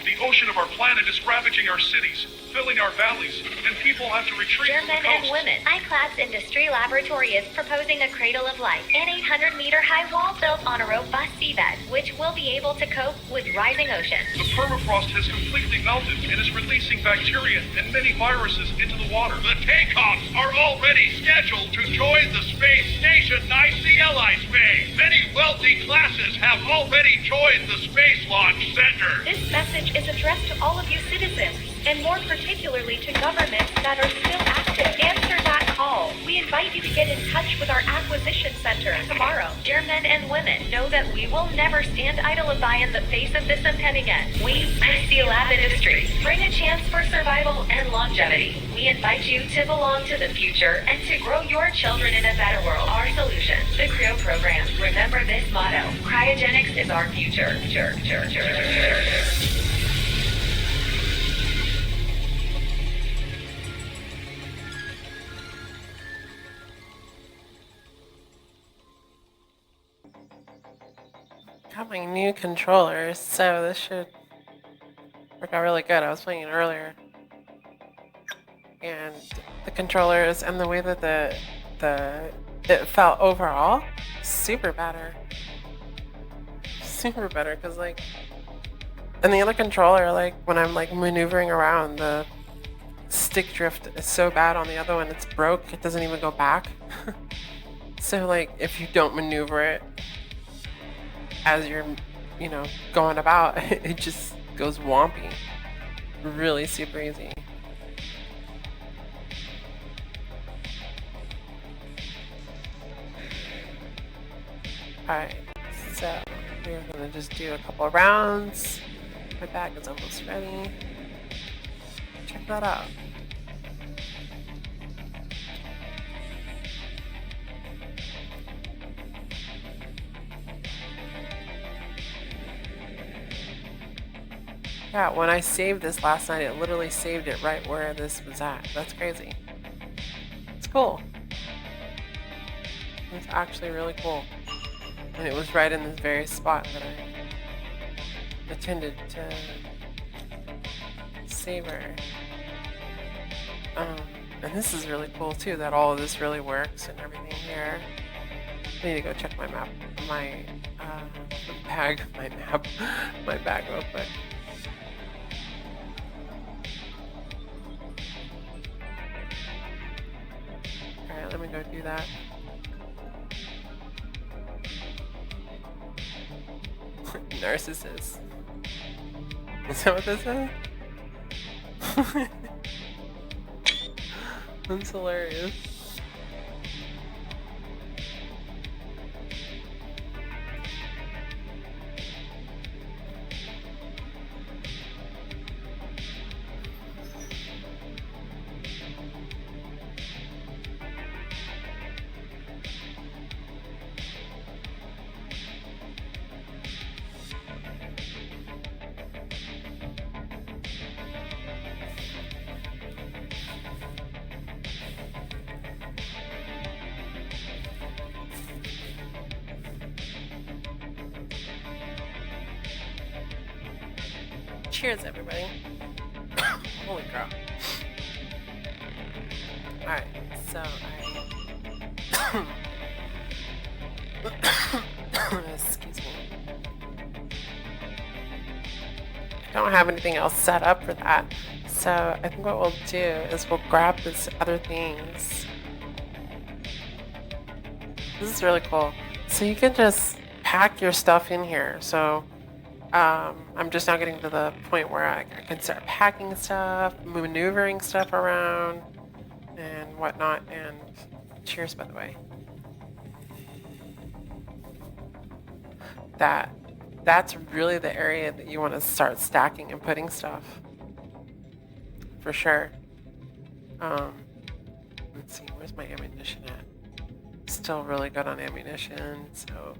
The ocean of our planet is ravaging our cities, filling our valleys, and people have to retreat from the German coast. and women. iClad's Industry Laboratory is proposing a cradle of life, an 800-meter-high wall built on a robust seabed, which will be able to cope with rising oceans. The permafrost has completely melted and is releasing bacteria and many viruses into the water. The takeoffs are already scheduled to join the space station ICLI space. Many wealthy classes have already joined the Space Launch Center. This message is addressed to all of you citizens, and more particularly to governments that are still active. Answer that call. We invite you to get in touch with our acquisition center tomorrow. German and women, know that we will never stand idle by in the face of this impending end. We, IC Lab Industries, bring a chance for survival and longevity. We invite you to belong to the future and to grow your children in a better world. Our solution, the Creo program. Remember this motto: cryogenics is our future. Got my new controllers, so this should work out really good. I was playing it earlier, and the controllers and the way that it felt overall, super better, because like, and the other controller, like when I'm like maneuvering around, the stick drift is so bad on the other one, it's broke, it doesn't even go back. So like if you don't maneuver it as you're, going about, it just goes wompy. Really super easy. Alright, so we're gonna just do a couple of rounds. My bag is almost ready. Check that out. Yeah, when I saved this last night, it literally saved it right where this was at. That's crazy. It's cool. It's actually really cool. And it was right in this very spot that I intended to save her. And this is really cool too, that all of this really works and everything here. I need to go check my map, my bag real quick. Alright, let me go do that. Narcissist. Is that what this is? That's hilarious. Cheers, everybody. Holy crap. Alright, so excuse me. I don't have anything else set up for that. So I think what we'll do is we'll grab this other things. This is really cool. So you can just pack your stuff in here. So I'm just now getting to the point where I can start packing stuff, maneuvering stuff around, and whatnot. And cheers, by the way. That's really the area that you want to start stacking and putting stuff. For sure. Let's see, where's my ammunition at? Still really good on ammunition, so...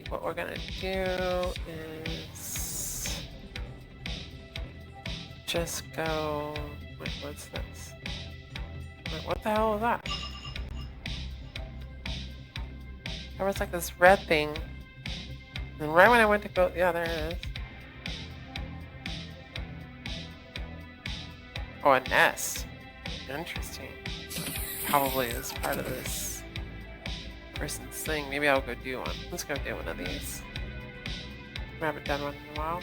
What we're gonna do is just go... Wait, what's this? Wait, what the hell is that? There was like this red thing. And right when I went to go... Yeah, there it is. Oh, a nest. Interesting. Probably is part of this person's thing. Maybe I'll go do one. Let's go do one of these. I haven't done one in a while.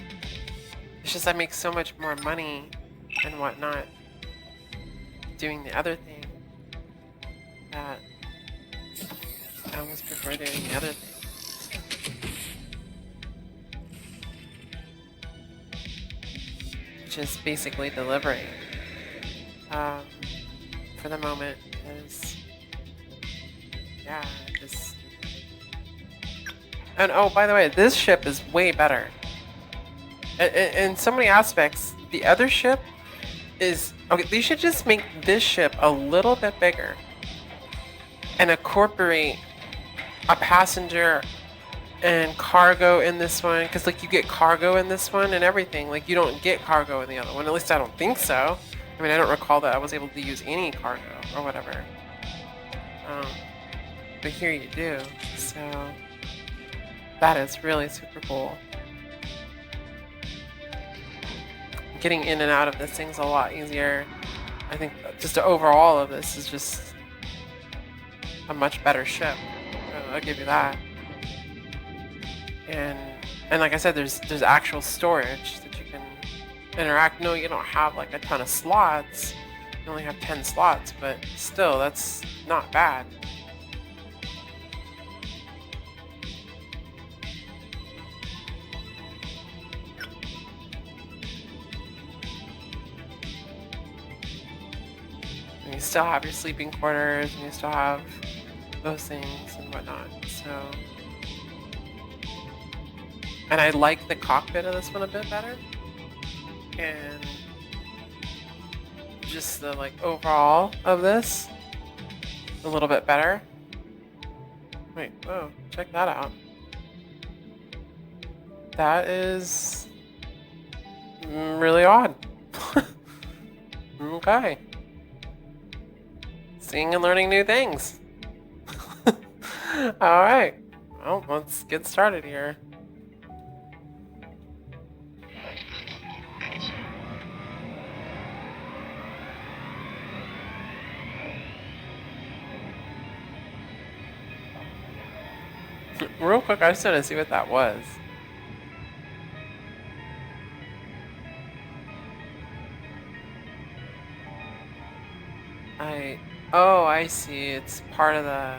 It's just I make so much more money and whatnot doing the other thing that I almost prefer doing the other thing. Which is basically delivering for the moment, because yeah, just... And oh, by the way, this ship is way better in so many aspects. The other ship is okay. They should just make this ship a little bit bigger and incorporate a passenger and cargo in this one, because like you get cargo in this one and everything. Like you don't get cargo in the other one. At least I don't think so. I mean, I don't recall that I was able to use any cargo or whatever. But here you do. So that is really super cool. Getting in and out of this thing's a lot easier. I think just overall of this is just a much better ship. I'll give you that. And like I said, there's actual storage that you can interact. No, you don't have like a ton of slots. You only have 10 slots, but still, that's not bad. And you still have your sleeping quarters, and you still have those things and whatnot. So, and I like the cockpit of this one a bit better, and just the like overall of this a little bit better. Wait, whoa, check that out. That is really odd. Okay. Seeing and learning new things. Alright. Well, let's get started here. Real quick, I just want to see what that was. Oh, I see. It's part of the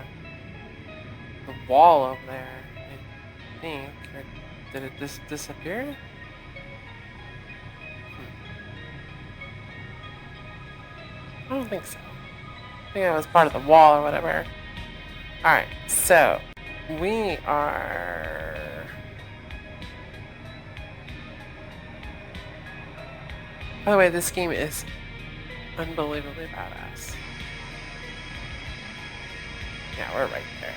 wall over there, I think. Or did it disappear? I don't think so. I think it was part of the wall or whatever. Alright, so we are... By the way, this game is unbelievably badass. Yeah, we're right there.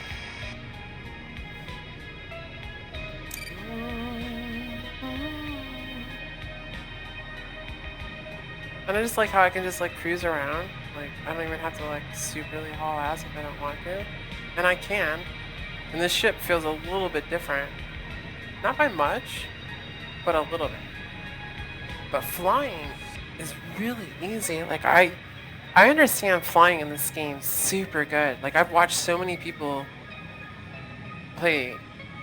And I just like how I can just like cruise around. Like, I don't even have to like superly haul ass if I don't want to. And I can. And this ship feels a little bit different. Not by much, but a little bit. But flying is really easy. Like, I understand flying in this game super good. Like, I've watched so many people play,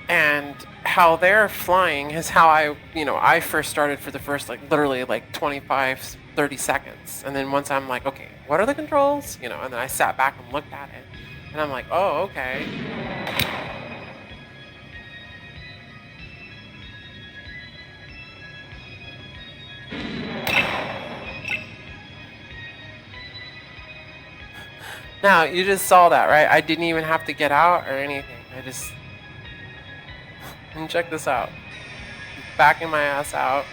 and how they're flying is how I first started for the first, like, literally, like, 25 30 seconds. And then once I'm like, okay, what are the controls? You know, and then I sat back and looked at it. And I'm like, oh, okay. Now, you just saw that, right? I didn't even have to get out or anything. I just... And check this out. Backing my ass out.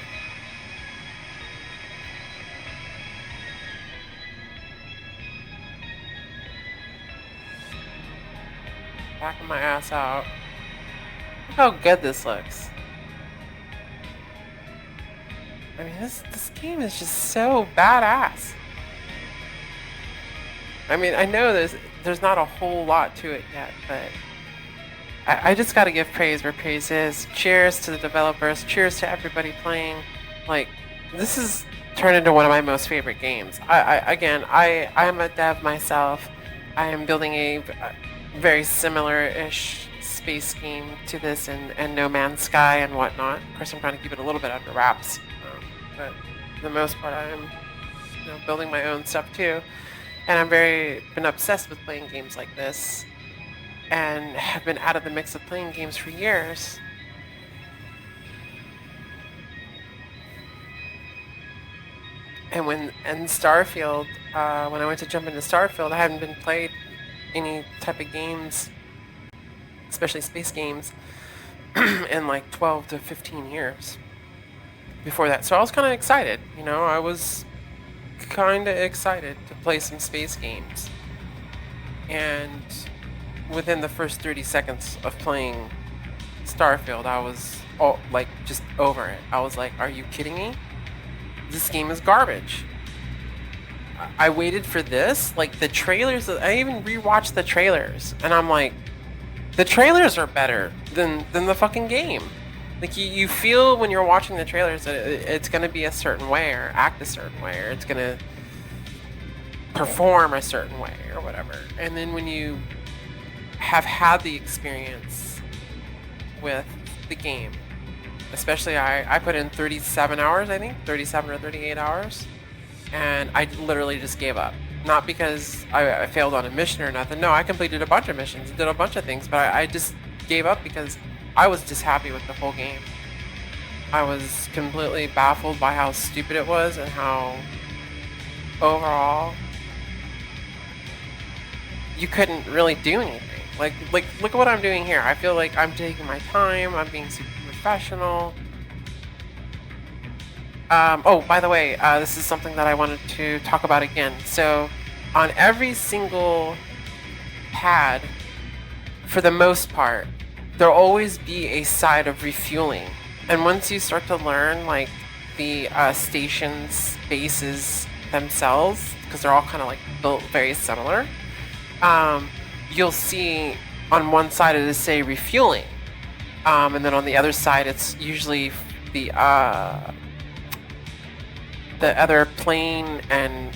Backing my ass out. Look how good this looks. I mean, this game is just so badass. I mean, I know there's not a whole lot to it yet, but I just gotta give praise where praise is. Cheers to the developers. Cheers to everybody playing. Like, this has turned into one of my most favorite games. I am a dev myself. I am building a very similar-ish space game to this and No Man's Sky and whatnot. Of course, I'm trying to keep it a little bit under wraps, but for the most part, I am building my own stuff too. And I'm been obsessed with playing games like this, and have been out of the mix of playing games for years. And StarField, when I went to jump into StarField, I hadn't been played any type of games, especially space games, in like 12 to 15 years before that. So I was kind of excited, I was kind of excited to play some space games. And within the first 30 seconds of playing StarField, I was just over it. I was like, are you kidding me? This game is garbage. I waited for this, like the trailers, I even rewatched the trailers, and I'm like, the trailers are better than the fucking game. Like, you feel when you're watching the trailers that it's going to be a certain way, or act a certain way, or it's going to perform a certain way, or whatever. And then when you have had the experience with the game, especially I put in 37 hours, I think, 37 or 38 hours, and I literally just gave up. Not because I failed on a mission or nothing. No, I completed a bunch of missions, did a bunch of things, but I just gave up because I was just happy with the whole game. I was completely baffled by how stupid it was and how overall you couldn't really do anything. Like look at what I'm doing here. I feel like I'm taking my time, I'm being super professional. Oh, by the way, this is something that I wanted to talk about again. So, on every single pad, for the most part, there'll always be a side of refueling. And once you start to learn, like, the stations, bases themselves, because they're all kind of, like, built very similar, you'll see on one side it'll say refueling. And then on the other side, it's usually the other plane and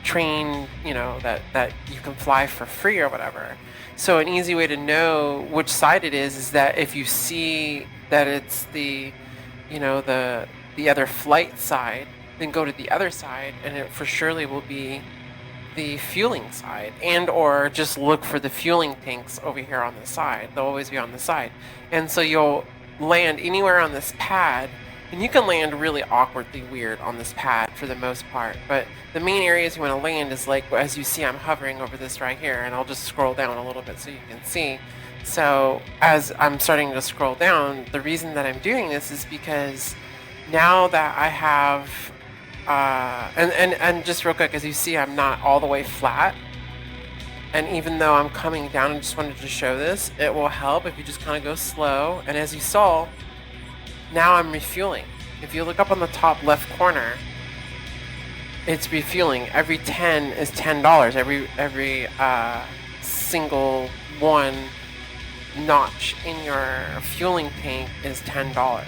train, that you can fly for free or whatever. So an easy way to know which side it is that if you see that it's the other flight side, then go to the other side, and it for surely will be the fueling side, and or just look for the fueling tanks over here on the side. They'll always be on the side. And so you'll land anywhere on this pad. And you can land really awkwardly weird on this pad for the most part, but the main areas you want to land is like, as you see, I'm hovering over this right here, and I'll just scroll down a little bit so you can see. So as I'm starting to scroll down, the reason that I'm doing this is because now that I have, and just real quick, as you see, I'm not all the way flat. And even though I'm coming down, I just wanted to show this, it will help if you just kind of go slow. And as you saw, now I'm refueling. If you look up on the top left corner, it's refueling. Every 10 is $10. Every single one notch in your fueling tank is $10.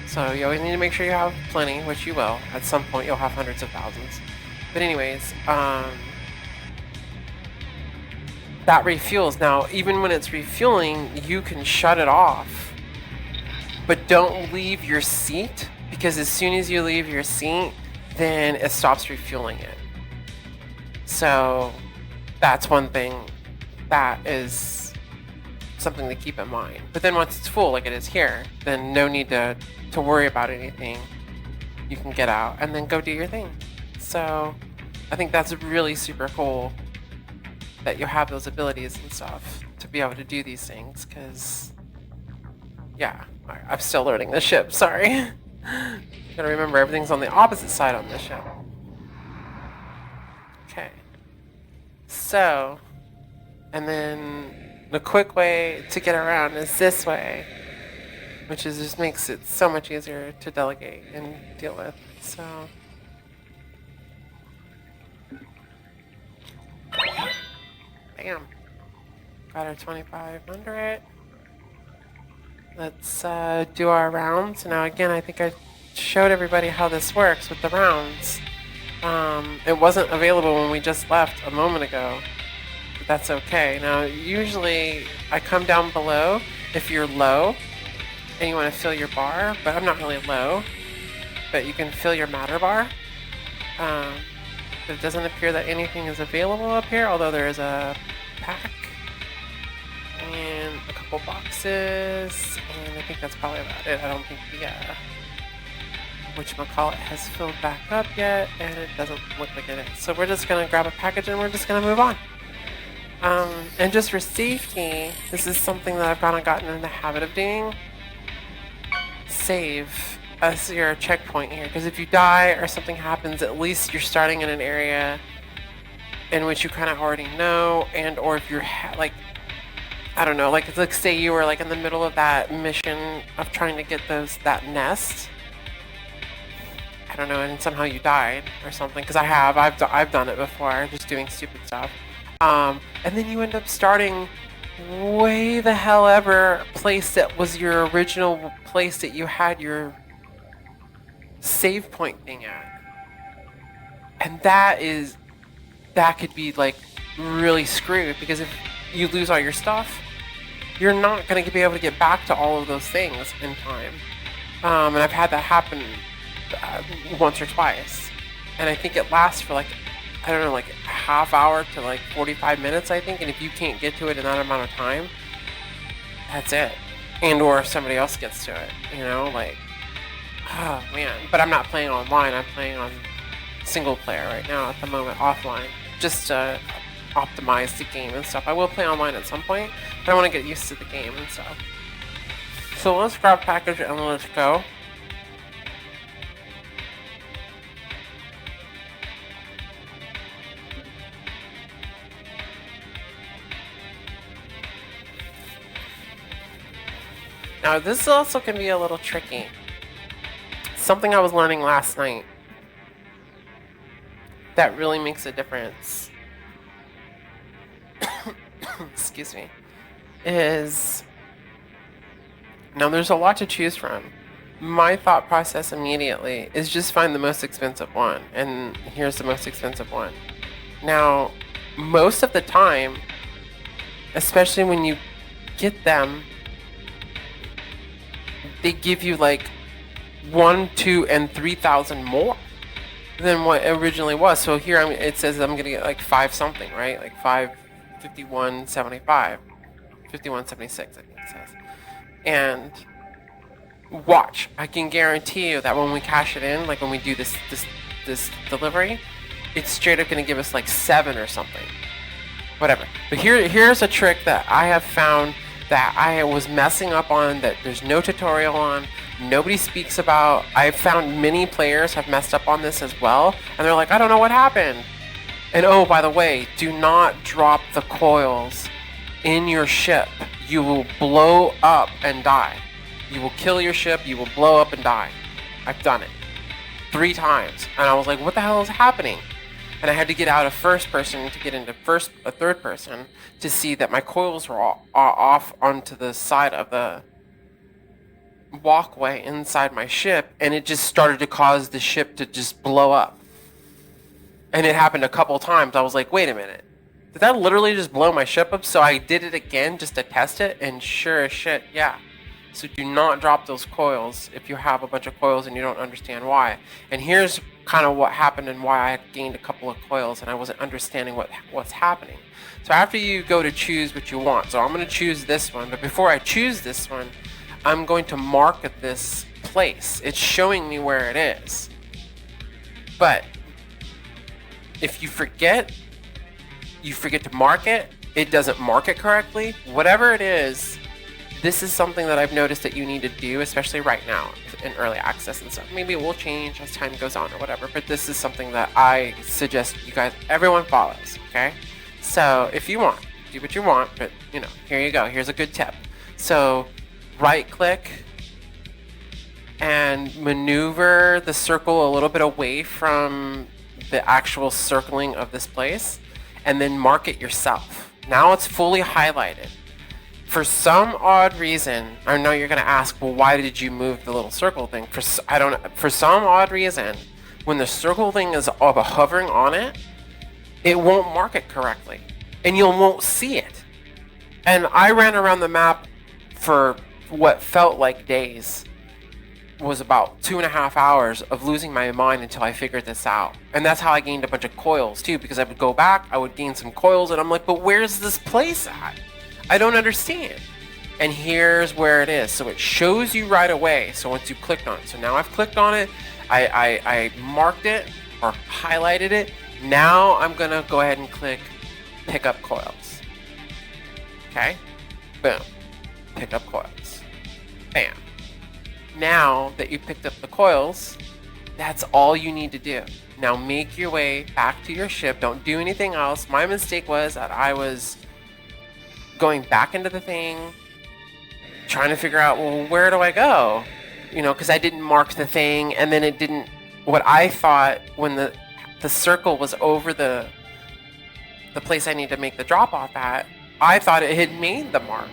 So you always need to make sure you have plenty, which you will. At some point you'll have hundreds of thousands. But anyways, that refuels. Now, even when it's refueling, you can shut it off. But don't leave your seat, because as soon as you leave your seat, then it stops refueling it. So that's one thing that is something to keep in mind. But then once it's full, like it is here, then no need to worry about anything. You can get out and then go do your thing. So I think that's really super cool that you have those abilities and stuff to be able to do these things, because yeah, I'm still learning the ship, sorry. Gotta remember everything's on the opposite side on this ship. Okay. So, and then the quick way to get around is this way, which is just makes it so much easier to delegate and deal with. So, bam. Got our 2500. Let's do our rounds. Now again, I think I showed everybody how this works with the rounds. It wasn't available when we just left a moment ago, but that's okay. Now usually I come down below if you're low and you want to fill your bar, but I'm not really low, but you can fill your matter bar. But it doesn't appear that anything is available up here, although there is a pack and a couple boxes, and I think that's probably about it. I don't think the whatchamacallit has filled back up yet, and it doesn't look like it is. So we're just gonna grab a package and we're just gonna move on. And just for safety, this is something that I've kind of gotten in the habit of doing. Save as your checkpoint here, because if you die or something happens, at least you're starting in an area in which you kind of already know, and or if you're like, I don't know, like say you were like in the middle of that mission of trying to get that nest, I don't know, and somehow you died or something, because I've done it before, just doing stupid stuff, and then you end up starting way the hell ever place that was your original place that you had your save point thing at, and that could be like really screwed, because if you lose all your stuff, you're not going to be able to get back to all of those things in time. And I've had that happen once or twice, and I think it lasts for like, I don't know, like a half hour to like 45 minutes, I think, and if you can't get to it in that amount of time, that's it. And or if somebody else gets to it, you know, like, oh man. But I'm not playing online, I'm playing on single player right now at the moment, offline, just to optimize the game and stuff. I will play online at some point, but I want to get used to the game and stuff. So let's grab package and let's go. Now this also can be a little tricky. Something I was learning last night that really makes a difference, excuse me, is, now there's a lot to choose from. My thought process immediately is just find the most expensive one, and here's the most expensive one. Now, most of the time, especially when you get them, they give you like 1, 2, and 3,000 more than what it originally was. So here it says I'm gonna get like 5 something, right? Like 551.75, 51.76, I think it says. And watch, I can guarantee you that when we cash it in, like when we do this delivery, it's straight up gonna give us like 7 or something, whatever. But here's a trick that I have found that I was messing up on, that there's no tutorial on, nobody speaks about. I've found many players have messed up on this as well, and they're like, I don't know what happened. And oh, by the way, do not drop the coils in your ship. You will blow up and die. You will kill your ship, you will blow up and die. I've done it 3 times, and I was like, what the hell is happening? And I had to get out of first person to get into third person to see that my coils were all off onto the side of the walkway inside my ship, and it just started to cause the ship to just blow up. And it happened a couple times. I was like, wait a minute, did that literally just blow my ship up? So I did it again just to test it, and sure as shit, yeah. So do not drop those coils if you have a bunch of coils and you don't understand why. And here's kind of what happened and why I gained a couple of coils and I wasn't understanding what's happening. So after you go to choose what you want, so I'm going to choose this one, but before I choose this one, I'm going to mark this place. It's showing me where it is. But if you forget to mark it, it doesn't mark it correctly. Whatever it is, this is something that I've noticed that you need to do, especially right now in early access and stuff. Maybe it will change as time goes on or whatever, but this is something that I suggest you guys, everyone follows, okay? So if you want, do what you want, but you know, here you go. Here's a good tip. So right click and maneuver the circle a little bit away from the actual circling of this place, and then mark it yourself. Now it's fully highlighted. For some odd reason, I know you're going to ask, well, why did you move the little circle thing? For some odd reason, when the circle thing is hovering on it, it won't mark it correctly, and you won't see it. And I ran around the map for what felt like days. Was about 2.5 hours of losing my mind until I figured this out. And that's how I gained a bunch of coils too, because I would go back, I would gain some coils, and I'm like, but where's this place at? I don't understand. And here's where it is. So it shows you right away. So once you clicked on it, so now I've clicked on it, I marked it or highlighted it. Now I'm gonna go ahead and click pick up coils. Okay, boom, pick up coils, bam. Now that you picked up the coils, that's all you need to do. Now make your way back to your ship. Don't do anything else. My mistake was that I was going back into the thing, trying to figure out, well, where do I go? You know, because I didn't mark the thing, and then it didn't, what I thought when the circle was over the place I need to make the drop off at, I thought it had made the mark.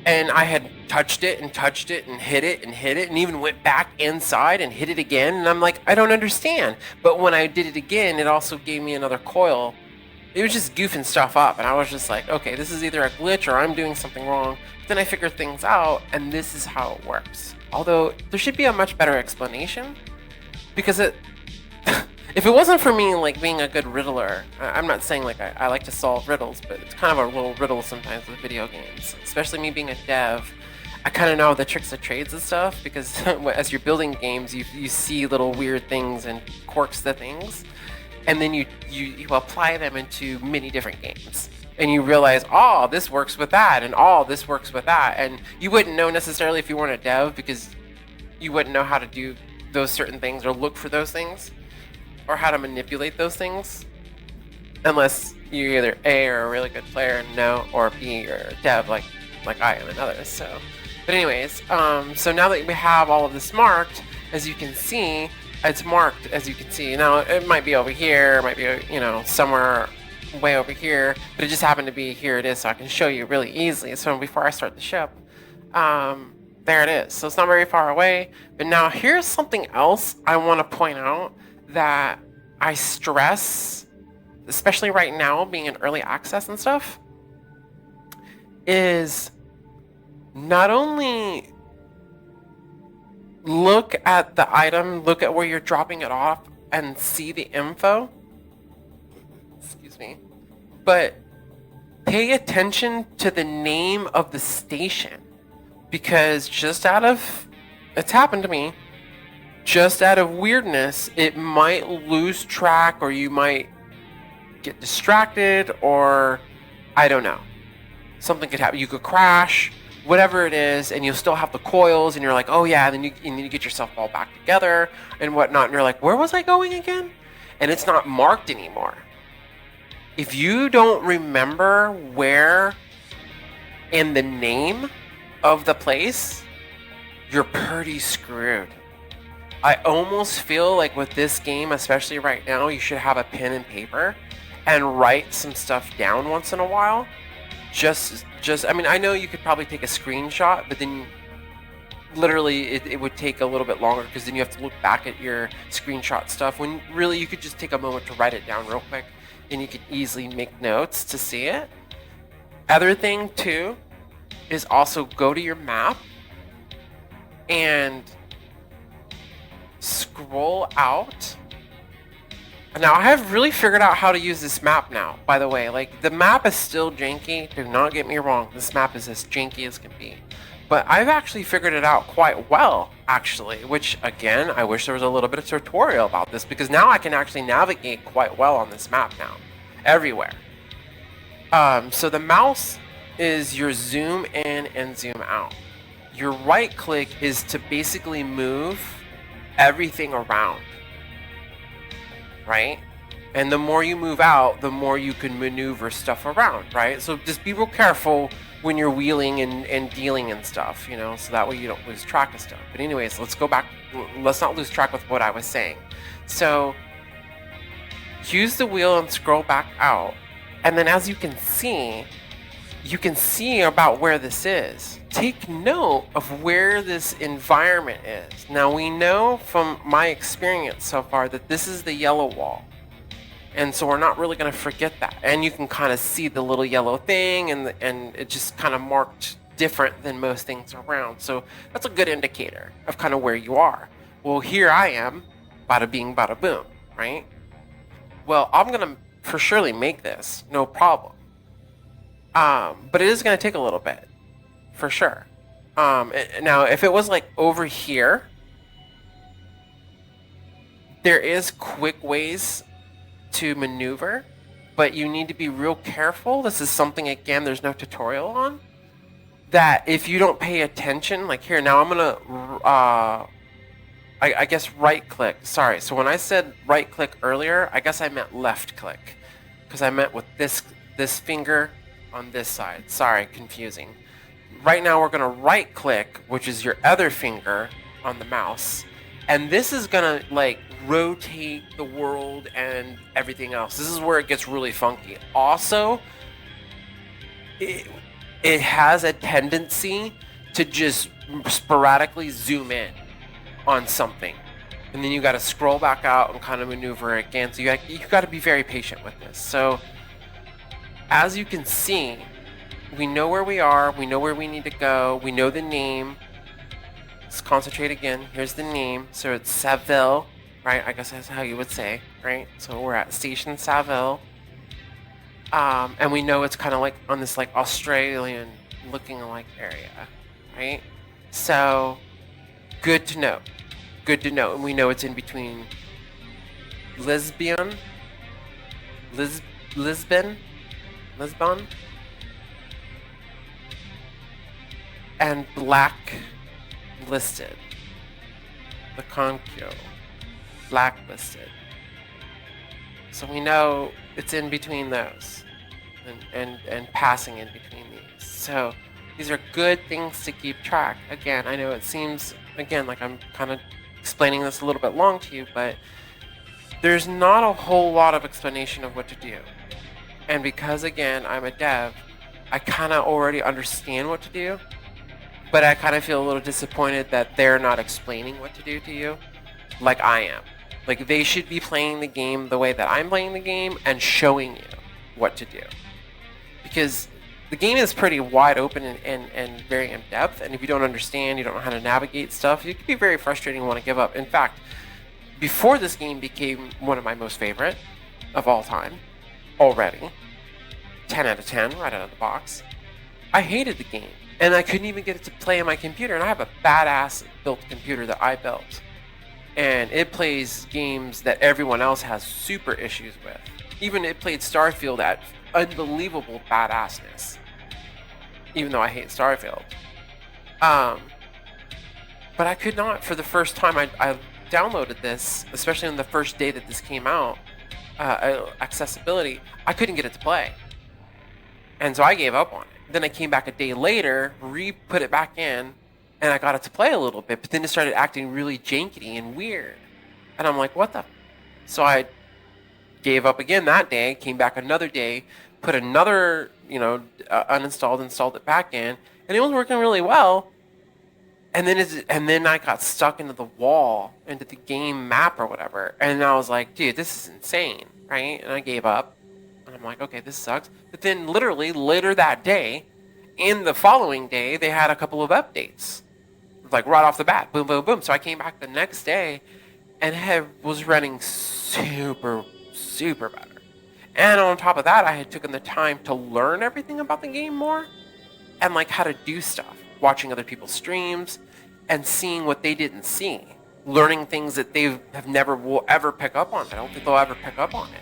And I had touched it and hit it and even went back inside and hit it again. And I'm like, I don't understand. But when I did it again, it also gave me another coil. It was just goofing stuff up. And I was just like, okay, this is either a glitch or I'm doing something wrong. But then I figured things out, and this is how it works. Although there should be a much better explanation, because if it wasn't for me like being a good riddler, I'm not saying like I like to solve riddles, but it's kind of a little riddle sometimes with video games, especially me being a dev. I kind of know the tricks of trades and stuff, because as you're building games, you see little weird things and quirks to things, and then you apply them into many different games, and you realize, oh, this works with that, and oh, this works with that, and you wouldn't know necessarily if you weren't a dev, because you wouldn't know how to do those certain things or look for those things, or how to manipulate those things, unless you're either A, or a really good player, and no, or B, you're a dev like I am and others. So, but anyways, so now that we have all of this marked, as you can see, it's marked, as you can see. Now it might be over here, it might be, you know, somewhere way over here, but it just happened to be here it is, so I can show you really easily. So before I start the ship, there it is. So it's not very far away. But now here's something else I want to point out that I stress, especially right now being in early access and stuff, is not only look at the item, look at where you're dropping it off and see the info, excuse me, but pay attention to the name of the station, because it's happened to me, just out of weirdness, it might lose track, or you might get distracted, or I don't know. Something could happen. You could crash, whatever it is, and you'll still have the coils, and you're like, oh yeah, and then you get yourself all back together and whatnot, and you're like, where was I going again? And it's not marked anymore. If you don't remember where in the name of the place, you're pretty screwed. I almost feel like with this game, especially right now, you should have a pen and paper and write some stuff down once in a while. I mean, I know you could probably take a screenshot, but then literally it would take a little bit longer, because then you have to look back at your screenshot stuff, when really you could just take a moment to write it down real quick, and you could easily make notes to see it. Other thing too is also go to your map and scroll out. Now, I have really figured out how to use this map now, by the way. Like, the map is still janky. Do not get me wrong. This map is as janky as can be. But I've actually figured it out quite well, actually. Which, again, I wish there was a little bit of tutorial about this, because now I can actually navigate quite well on this map now. Everywhere. So the mouse is your zoom in and zoom out. Your right click is to basically move everything around. Right? And the more you move out, the more you can maneuver stuff around, right? So just be real careful when you're wheeling and dealing and stuff, you know, so that way you don't lose track of stuff. But anyways, let's go back. Let's not lose track with what I was saying. So use the wheel and scroll back out. And then as you can see about where this is. Take note of where this environment is. Now we know from my experience so far that this is the yellow wall. And so we're not really going to forget that. And you can kind of see the little yellow thing and it just kind of marked different than most things around. So that's a good indicator of kind of where you are. Well, here I am, bada bing, bada boom, right? Well, I'm going to for surely make this, no problem. But it is going to take a little bit. For sure. Now, if it was like over here, there is quick ways to maneuver, but you need to be real careful. This is something, again, there's no tutorial on. That if you don't pay attention, like here, now I'm going to, I guess right click. Sorry, so when I said right click earlier, I guess I meant left click. Because I meant with this finger on this side. Sorry, confusing. Right now we're going to right click, which is your other finger on the mouse, and this is going to like rotate the world and everything else. This is where it gets really funky. Also, it has a tendency to just sporadically zoom in on something, and then you got to scroll back out and kind of maneuver again. So you got to be very patient with this. So as you can see, we know where we are, we know where we need to go, we know the name. Let's concentrate again. Here's the name. So it's Saville, right? I guess that's how you would say, right? So we're at Station Saville. And we know it's kind of like on this like Australian looking like area, right? So good to know. Good to know. And we know it's in between Lisbon, and blacklisted. The Concho. Blacklisted. So we know it's in between those. And passing in between these. So these are good things to keep track. Again, I know it seems, again, like I'm kind of explaining this a little bit long to you, but there's not a whole lot of explanation of what to do. And because, again, I'm a dev, I kind of already understand what to do. But I kind of feel a little disappointed that they're not explaining what to do to you like I am. Like, they should be playing the game the way that I'm playing the game and showing you what to do. Because the game is pretty wide open and very in-depth, and if you don't understand, you don't know how to navigate stuff, it can be very frustrating and want to give up. In fact, before this game became one of my most favorite of all time, already, 10 out of 10 right out of the box, I hated the game. And I couldn't even get it to play on my computer. And I have a badass built computer that I built. And it plays games that everyone else has super issues with. Even it played StarField at unbelievable badassness. Even though I hate StarField. But I could not, for the first time, I downloaded this, especially on the first day that this came out, accessibility, I couldn't get it to play. And so I gave up on it. Then I came back a day later, put it back in, and I got it to play a little bit, but then it started acting really janky and weird. And I'm like, what the? So I gave up again that day, came back another day, put another, uninstalled, installed it back in, and it was working really well. And then I got stuck into the wall, into the game map or whatever, and I was like, dude, this is insane, right? And I gave up. And I'm like, okay, this sucks. But then literally later that day, in the following day, they had a couple of updates. Like right off the bat, boom, boom, boom. So I came back the next day and was running super better. And on top of that, I had taken the time to learn everything about the game more and like how to do stuff, watching other people's streams and seeing what they didn't see, learning things that they have never will ever pick up on. I don't think they'll ever pick up on it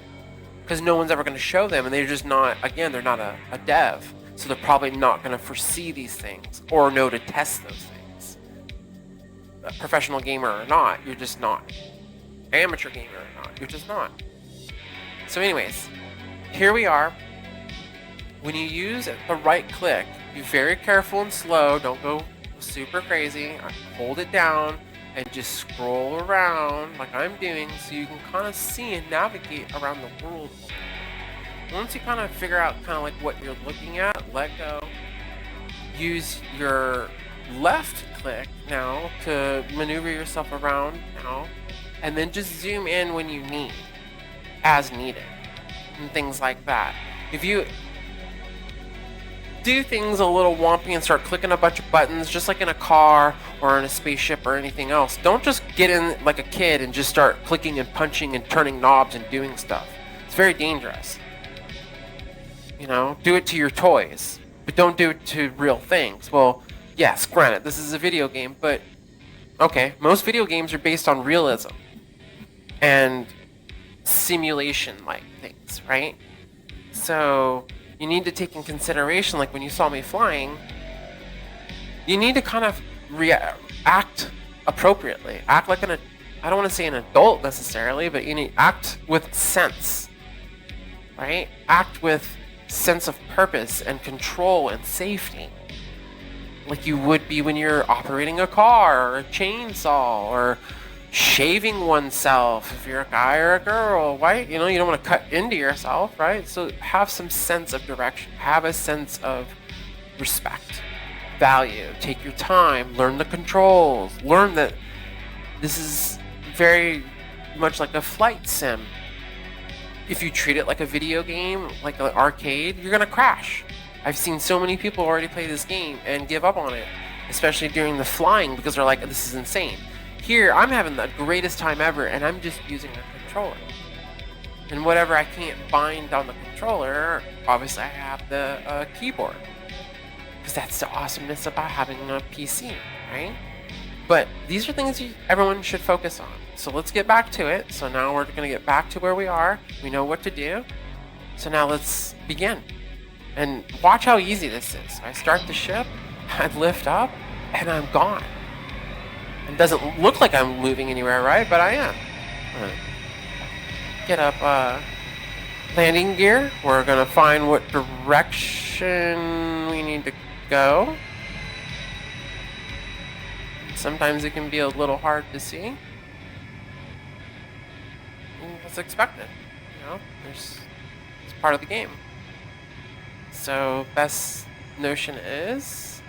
because no one's ever going to show them, and they're just not, again, they're not a dev, so they're probably not going to foresee these things or know to test those things. A professional gamer or not, you're just not. Amateur gamer or not, you're just not. So anyways, here we are. When you use the right click, be very careful and slow. Don't go super crazy. Hold it down and just scroll around like I'm doing so you can kind of see and navigate around the world. Once you kind of figure out kind of like what you're looking at, let go. Use your left click now to maneuver yourself around now, and then just zoom in when you need, as needed, and things like that. If you do things a little wompy and start clicking a bunch of buttons, just like in a car or in a spaceship or anything else, don't just get in like a kid and just start clicking and punching and turning knobs and doing stuff. It's very dangerous. You know, do it to your toys, but don't do it to real things. Well, yes, granted, this is a video game, but okay, most video games are based on realism and simulation-like things, right? So you need to take in consideration, like when you saw me flying, you need to kind of act appropriately. Act like I don't want to say an adult necessarily, but you need act with sense, right? Act with sense of purpose and control and safety, like you would be when you're operating a car or a chainsaw or shaving oneself if you're a guy or a girl, right? You know, you don't want to cut into yourself, right? So have some sense of direction, have a sense of respect, value, take your time, learn the controls, learn that this is very much like a flight sim. If you treat it like a video game, like an arcade, you're gonna crash. I've seen so many people already play this game and give up on it, especially during the flying, because they're like, this is insane. Here, I'm having the greatest time ever, and I'm just using a controller. And whatever I can't bind on the controller, obviously I have the keyboard. Because that's the awesomeness about having a PC, right? But these are things everyone should focus on. So let's get back to it. So now we're going to get back to where we are. We know what to do. So now let's begin. And watch how easy this is. I start the ship, I lift up, and I'm gone. It doesn't look like I'm moving anywhere, right? But I am. Get up landing gear. We're going to find what direction we need to go. Sometimes it can be a little hard to see. It's expected, you know. It's part of the game. So best notion is,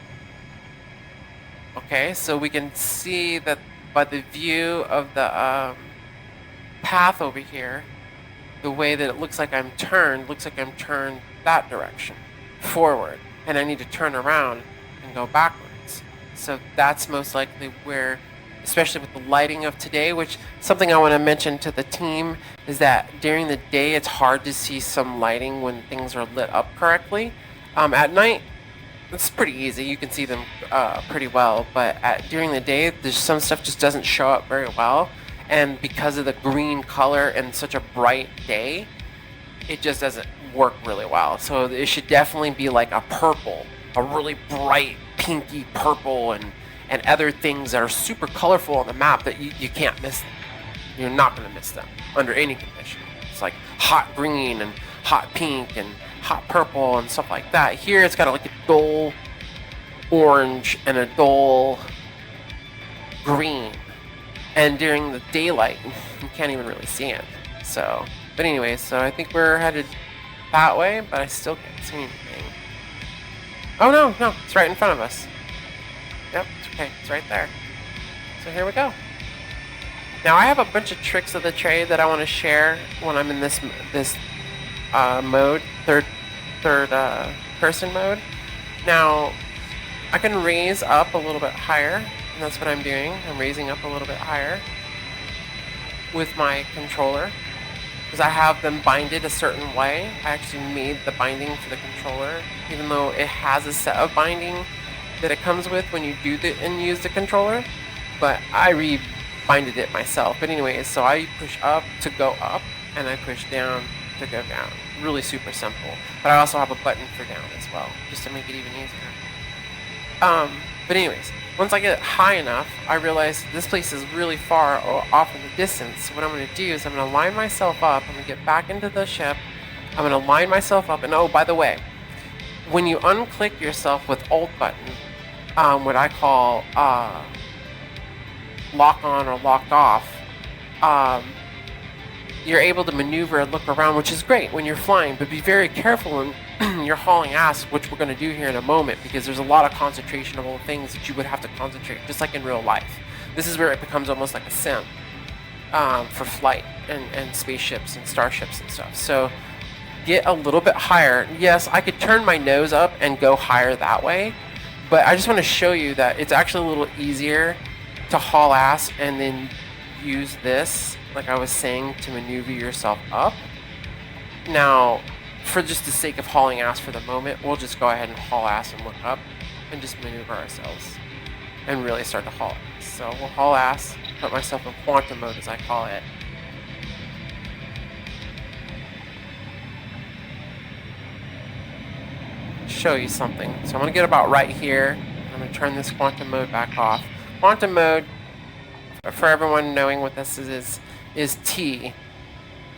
okay, so we can see that by the view of the path over here, the way that it looks like I'm turned that direction, forward, and I need to turn around and go backwards. So that's most likely where, especially with the lighting of today, which something I want to mention to the team is that during the day it's hard to see some lighting when things are lit up correctly. At night, it's pretty easy. You can see them pretty well, but during the day, there's some stuff just doesn't show up very well. And because of the green color and such a bright day, it just doesn't work really well. So it should definitely be like a purple, a really bright pinky purple, and other things that are super colorful on the map that you can't miss them. You're not going to miss them under any condition. It's like hot green and hot pink and hot purple and stuff like that. Here it's got like a dull orange and a dull green. And during the daylight, you can't even really see it. So, but anyway, so I think we're headed that way, but I still can't see anything. Oh no, it's right in front of us. Yep, it's okay, it's right there. So here we go. Now I have a bunch of tricks of the trade that I want to share when I'm in this mode, third person mode. Now I can raise up a little bit higher, and that's what I'm doing. I'm raising up a little bit higher. with my controller because I have them binded a certain way. I actually made the binding for the controller, even though it has a set of binding that it comes with when you do and use the controller, but I rebinded it myself. But anyways, so I push up to go up, and I push down to go down. Really super simple. But I also have a button for down as well, just to make it even easier. But anyways, once I get high enough, I realize this place is really far off in the distance. So what I'm going to do is I'm going to line myself up. I'm going to get back into the ship. I'm going to line myself up. And oh, by the way, when you unclick yourself with Alt button, what I call lock on or locked off, you're able to maneuver and look around, which is great when you're flying, but be very careful when you're hauling ass, which we're going to do here in a moment, because there's a lot of concentrationable things that you would have to concentrate, just like in real life. This is where it becomes almost like a sim for flight and spaceships and starships and stuff. So get a little bit higher. Yes, I could turn my nose up and go higher that way, but I just want to show you that it's actually a little easier to haul ass and then use this, like I was saying, to maneuver yourself up. Now, for just the sake of hauling ass for the moment, we'll just go ahead and haul ass and look up and just maneuver ourselves and really start to haul ass. So we'll haul ass, put myself in quantum mode as I call it. Show you something. So I'm going to get about right here. I'm going to turn this quantum mode back off. Quantum mode, for everyone knowing what this is T,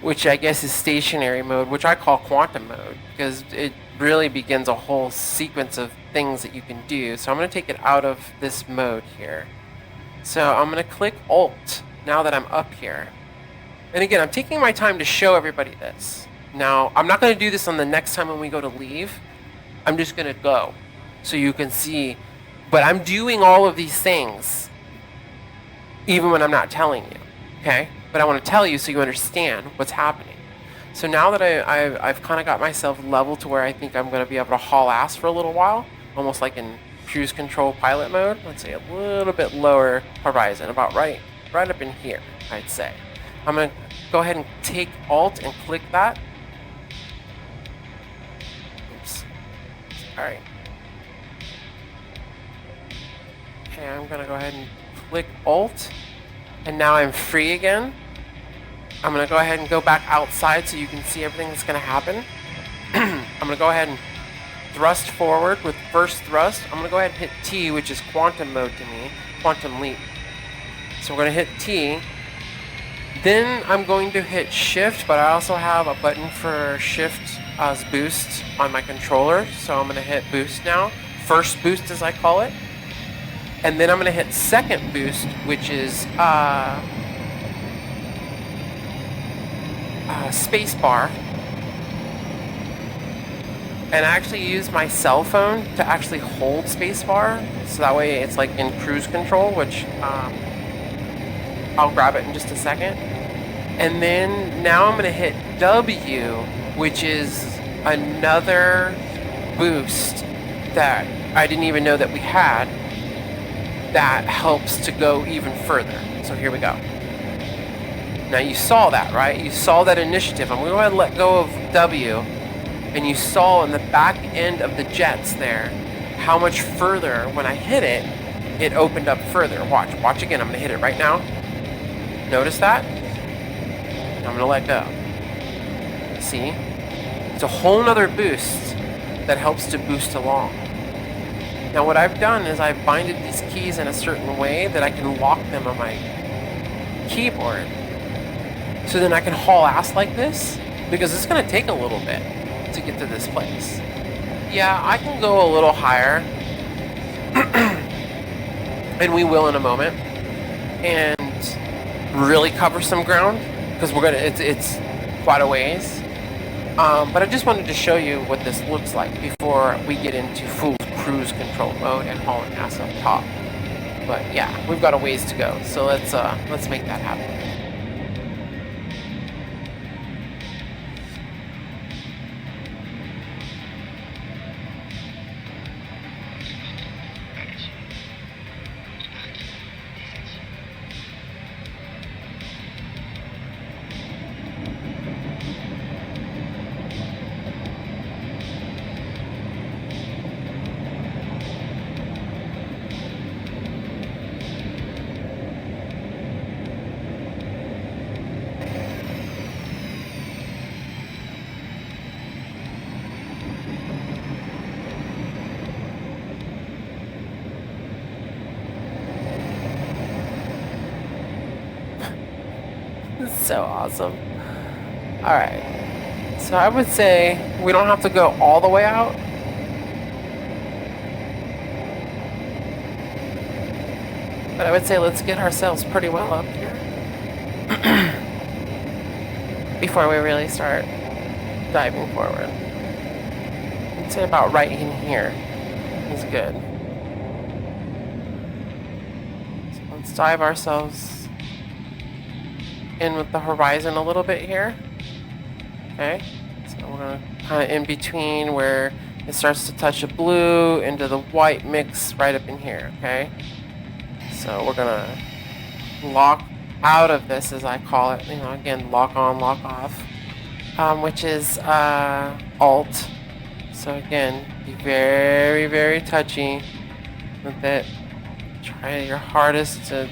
which I guess is stationary mode, which I call quantum mode, because it really begins a whole sequence of things that you can do. So I'm going to take it out of this mode here. So I'm going to click Alt now that I'm up here. And again, I'm taking my time to show everybody this. Now, I'm not going to do this on the next time when we go to leave. I'm just going to go so you can see. But I'm doing all of these things even when I'm not telling you, okay? But I want to tell you so you understand what's happening. So now that I've kind of got myself level to where I think I'm going to be able to haul ass for a little while, almost like in cruise control pilot mode, let's say a little bit lower horizon, about right up in here, I'd say. I'm going to go ahead and take Alt and click that. Oops. All right. Okay, I'm going to go ahead and click Alt, and now I'm free again. I'm going to go ahead and go back outside so you can see everything that's going to happen. I'm going to go ahead and thrust forward with first thrust. I'm going to go ahead and hit T, which is quantum mode to me, quantum leap. So we're going to hit T. Then I'm going to hit Shift, but I also have a button for Shift as boost on my controller. So I'm going to hit boost now. First boost, as I call it. And then I'm going to hit second boost, which is space bar. And I actually use my cell phone to actually hold space bar. So that way it's like in cruise control, which I'll grab it in just a second. And then now I'm going to hit W, which is another boost that I didn't even know that we had, that helps to go even further. So here we go. Now you saw that, right? You saw that initiative. I'm going to go ahead and let go of W, and you saw in the back end of the jets there how much further, when I hit it, it opened up further. Watch again. I'm going to hit it right now. Notice that? I'm going to let go. See? It's a whole nother boost that helps to boost along. Now what I've done is I've binded these keys in a certain way that I can lock them on my keyboard. So then I can haul ass like this, because it's going to take a little bit to get to this place. Yeah, I can go a little higher, and we will in a moment, and really cover some ground, because we're gonna. It's quite a ways. But I just wanted to show you what this looks like before we get into full cruise control mode and hauling ass up top. But yeah, we've got a ways to go, so let's make that happen. So awesome. Alright. So I would say we don't have to go all the way out. But I would say let's get ourselves pretty well up here. Before we really start diving forward. I'd say about right in here is good. So let's dive ourselves in with the horizon a little bit here. Okay, so we're gonna kind of in between where it starts to touch the blue into the white mix right up in here, okay? So we're gonna lock out of this, as I call it, you know, again, lock on, lock off, which is Alt. So again, be very, very touchy with it. Try your hardest to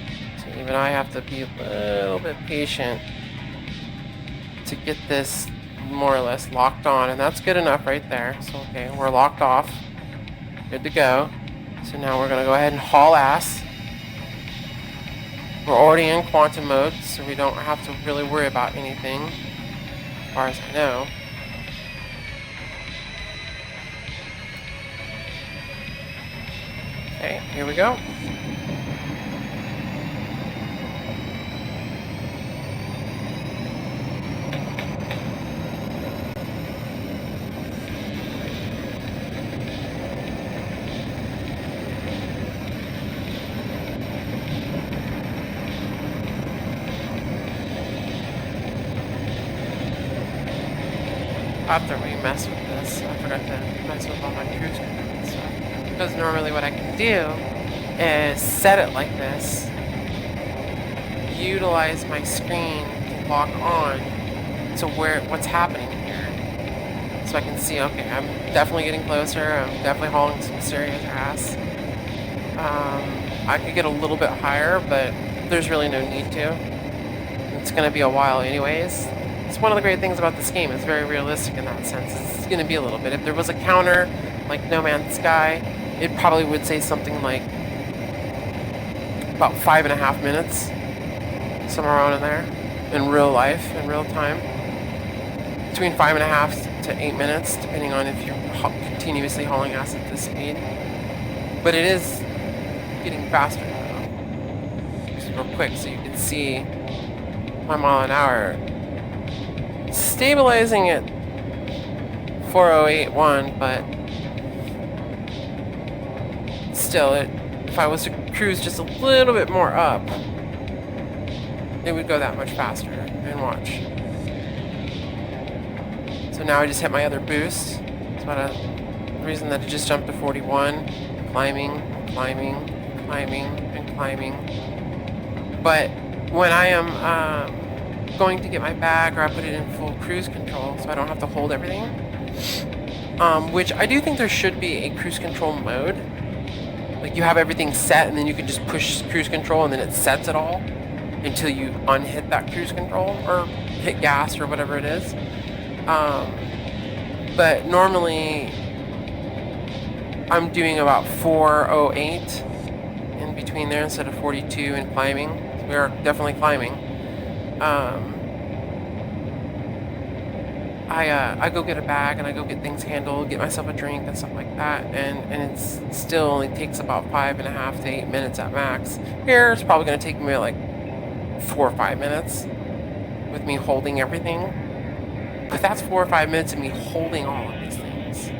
even I have to be a little bit patient to get this more or less locked on, and that's good enough right there. So okay, we're locked off, good to go. So now we're gonna go ahead and haul ass. We're already in quantum mode, so we don't have to really worry about anything, as far as I know. Okay, here we go. After we mess with this, I forgot to mess with all my cruise control and stuff. Because normally what I can do is set it like this, utilize my screen to lock on to what's happening here. So I can see, okay, I'm definitely getting closer, I'm definitely hauling some serious ass. I could get a little bit higher, but there's really no need to. It's going to be a while anyways. It's one of the great things about this game. It's very realistic in that sense. It's going to be a little bit. If there was a counter, like No Man's Sky, it probably would say something like about 5.5 minutes, somewhere around in there, in real life, in real time. Between 5.5 to 8 minutes, depending on if you're continuously hauling ass at this speed. But it is getting faster now. Just real quick, so you can see my mile an hour. Stabilizing at 4081, but still, if I was to cruise just a little bit more up, it would go that much faster. And watch. So now I just hit my other boost. That's what the reason that it just jumped to 41. Climbing, climbing, climbing, and climbing. But when I am going to get my bag, or I put it in full cruise control so I don't have to hold everything, which I do think there should be a cruise control mode, like you have everything set and then you can just push cruise control and then it sets it all until you unhit that cruise control or hit gas or whatever it is. But normally I'm doing about 408 in between there instead of 42 and climbing. So we are definitely climbing. I go get a bag and I go get things handled, get myself a drink and stuff like that, and it still only takes about 5.5 to 8 minutes at max. Here it's probably going to take me like 4 or 5 minutes with me holding everything, but that's 4 or 5 minutes of me holding all of these things.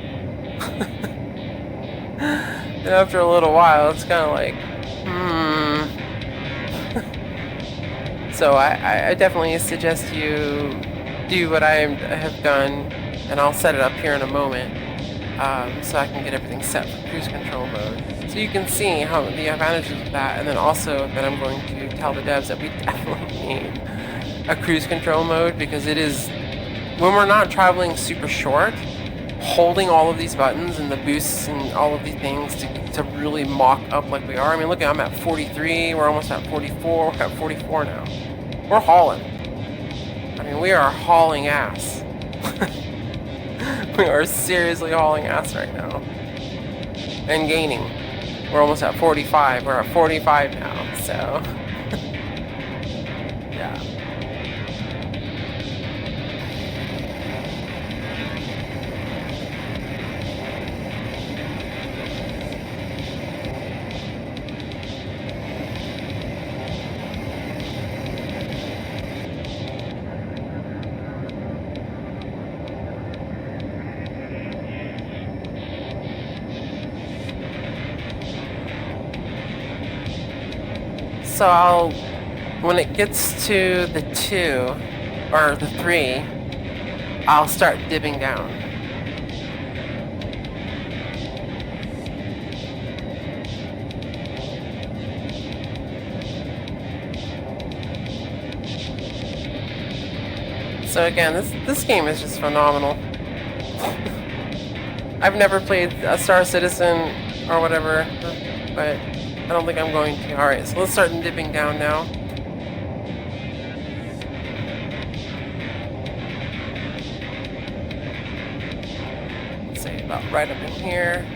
And after a little while it's kind of like, So I definitely suggest you do what I have done, and I'll set it up here in a moment, so I can get everything set for cruise control mode. So you can see how the advantages of that, and then also that I'm going to tell the devs that we definitely need a cruise control mode, because it is, when we're not traveling super short, holding all of these buttons and the boosts and all of these things to really mock up like we are. I mean, look, I'm at 43, we're almost at 44, we're at 44 now. We're hauling. I mean, we are hauling ass. We are seriously hauling ass right now. And gaining. We're almost at 45, we're at 45 now, so. Yeah. So when it gets to the 2 or the 3, I'll start dipping down. So again, this game is just phenomenal. I've never played a StarCitizen or whatever, but I don't think I'm going to. Alright, so let's start dipping down now. Let's say about right up in here.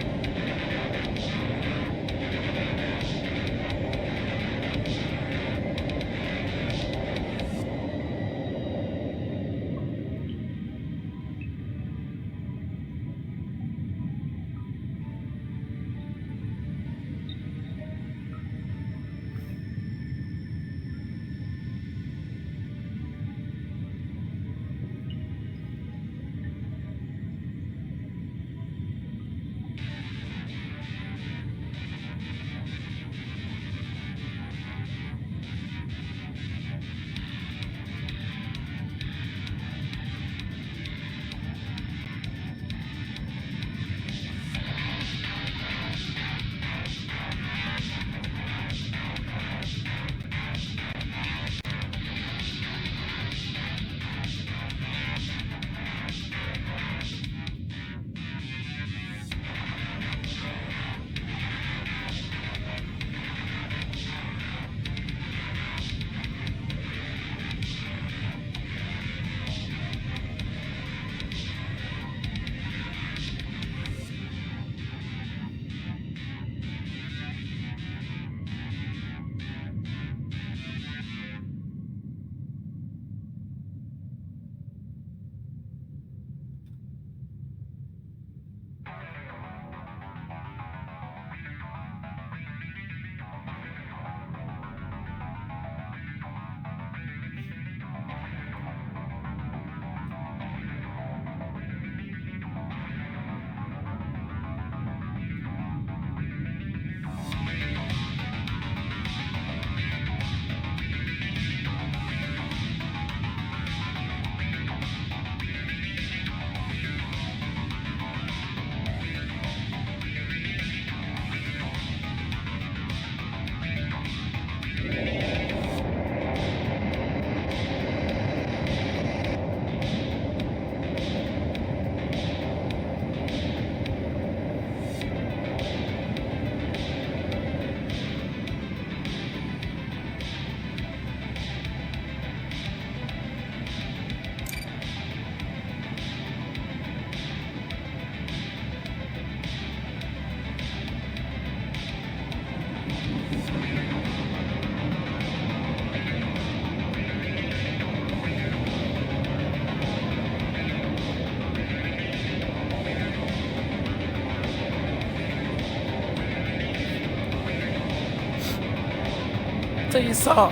So you saw,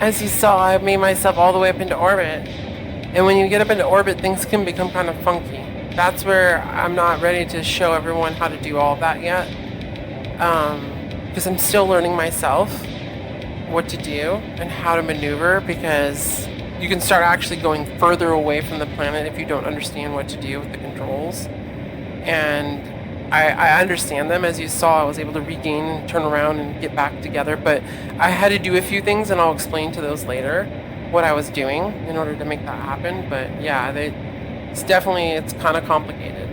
as you saw, I made myself all the way up into orbit. And when you get up into orbit, things can become kind of funky. That's where I'm not ready to show everyone how to do all of that yet. Because I'm still learning myself what to do and how to maneuver, because you can start actually going further away from the planet if you don't understand what to do with the controls. And I understand them. As you saw, I was able to regain and turn around and get back together, but I had to do a few things, and I'll explain to those later what I was doing in order to make that happen. But yeah, it's kind of complicated.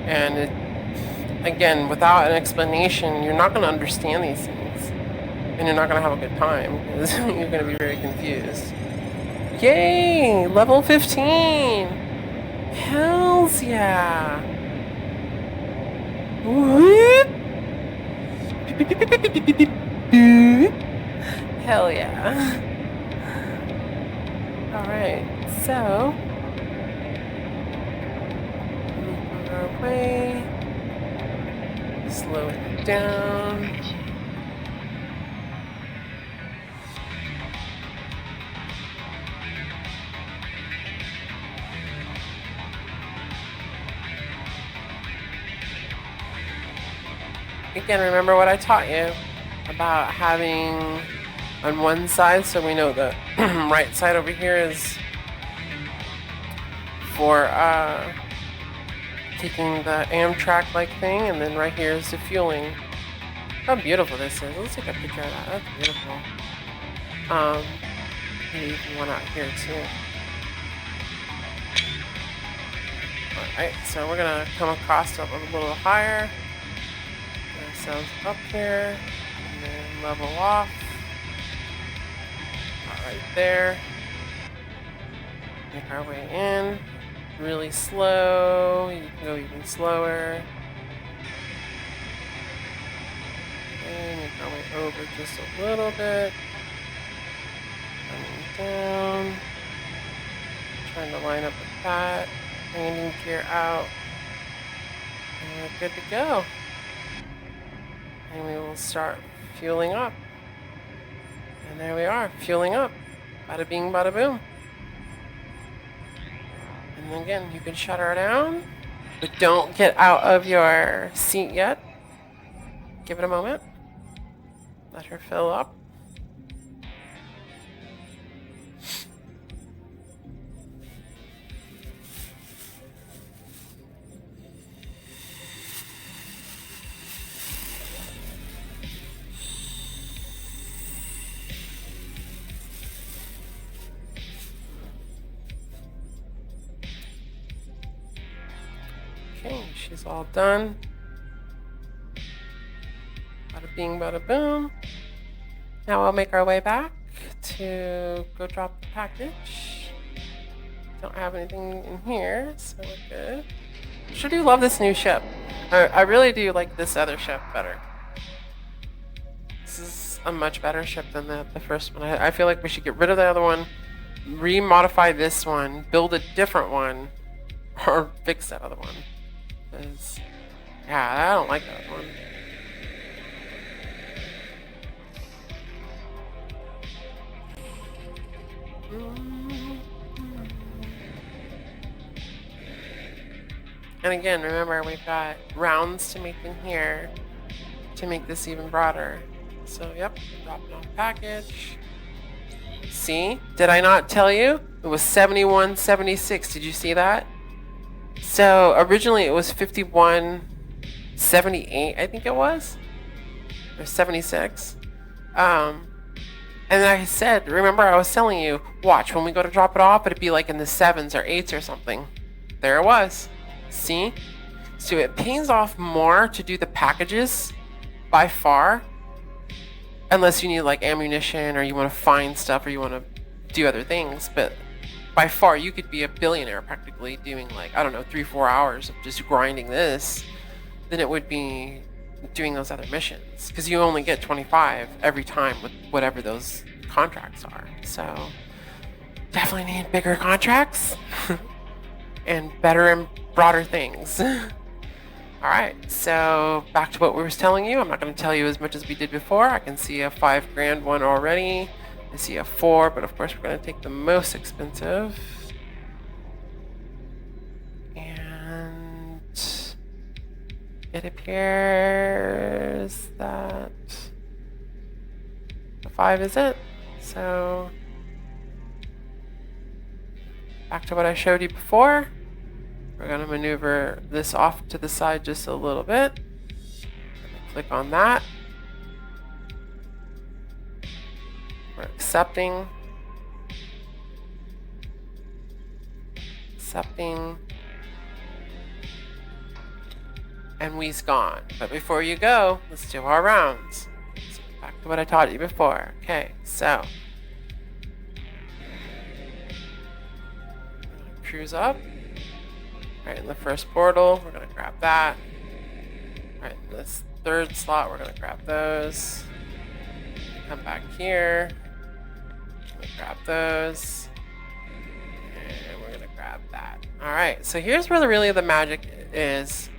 And again, without an explanation, you're not going to understand these things, and you're not going to have a good time, because you're going to be very confused. Yay! Level 15! Hells yeah! Hell yeah. Alright, so move our way, slow it down. Again, remember what I taught you. about having on one side, so we know the right side over here is for taking the Amtrak like thing, and then right here is the fueling. How beautiful this is. Let's take a picture of that. That's beautiful. Maybe even one out here too. Alright, so we're gonna come across up a little higher. Get ourselves up here, and then level off. Right there. Make our way in. Really slow. You can go even slower. And make our way over just a little bit. Coming down. Trying to line up with that. Landing gear out. And we're good to go. And we will start fueling up. And there we are, fueling up. Bada bing, bada boom. And then again, you can shut her down, but don't get out of your seat yet. Give it a moment. Let her fill up. Okay, she's all done. Bada bing, bada boom. Now we'll make our way back to go drop the package. Don't have anything in here, so we're good. Sure do love this new ship. I really do like this other ship better. This is a much better ship than the first one. I feel like we should get rid of the other one, re-modify this one, build a different one, or fix that other one. Because, yeah, I don't like that one. And again, remember, we've got rounds to make in here to make this even broader. So, yep, dropping off package. See? Did I not tell you? It was 71.76. Did you see that? So originally it was 51.78, I think it was, or 76. And then I said, remember I was telling you, watch, when we go to drop it off, it'd be like in the 7s or 8s or something. There it was. See? So it pays off more to do the packages by far, unless you need like ammunition or you want to find stuff or you want to do other things. But by far, you could be a billionaire practically doing like, I don't know, 3-4 hours of just grinding this than it would be doing those other missions. Because you only get 25 every time with whatever those contracts are. So definitely need bigger contracts and better and broader things. Alright, so back to what we were telling you. I'm not going to tell you as much as we did before. I can see a $5,000 one already. I see a 4, but of course we're going to take the most expensive. And it appears that the 5 is it. So back to what I showed you before. We're going to maneuver this off to the side just a little bit. Click on that. We're accepting. And we's gone. But before you go, let's do our rounds. So back to what I taught you before. Okay, so cruise up. Right in the first portal, we're gonna grab that. Right in this third slot, we're gonna grab those. Come back here. Grab those. And we're gonna grab that. Alright, so here's where really the magic is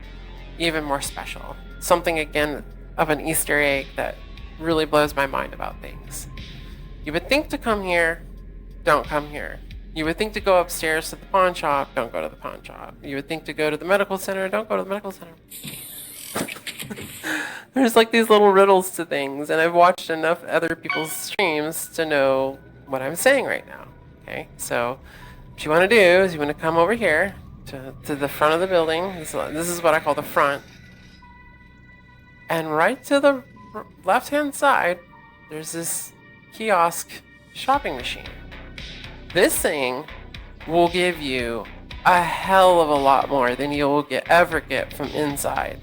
even more special. Something again of an Easter egg that really blows my mind about things. You would think to come here, don't come here. You would think to go upstairs to the pawn shop, don't go to the pawn shop. You would think to go to the medical center, don't go to the medical center. There's like these little riddles to things, and I've watched enough other people's streams to know what I'm saying right now. Okay, so what you want to do is you want to come over here to the front of the building. This is what I call the front. And right to the left-hand side, there's this kiosk shopping machine. This thing will give you a hell of a lot more than you'll ever get from inside.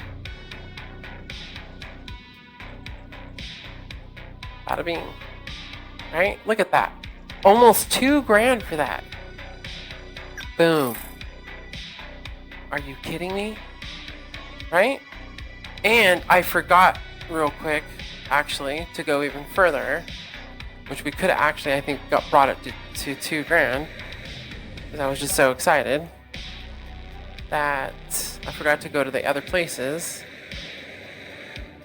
Bada bing. Right? Look at that. Almost $2,000 for that. Boom. Are you kidding me? Right? And I forgot real quick, actually, to go even further, which we could have actually, I think, brought it to $2,000, because I was just so excited that I forgot to go to the other places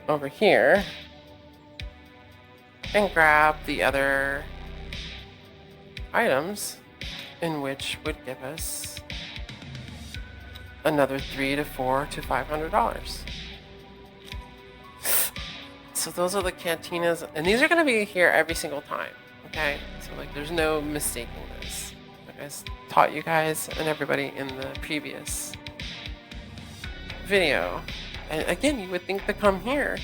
over here and grab the other items, in which would give us another $300 to $400 to $500. So those are the cantinas, and these are going to be here every single time, okay? So like there's no mistaking this. Like I taught you guys and everybody in the previous video. And again, you would think to come here,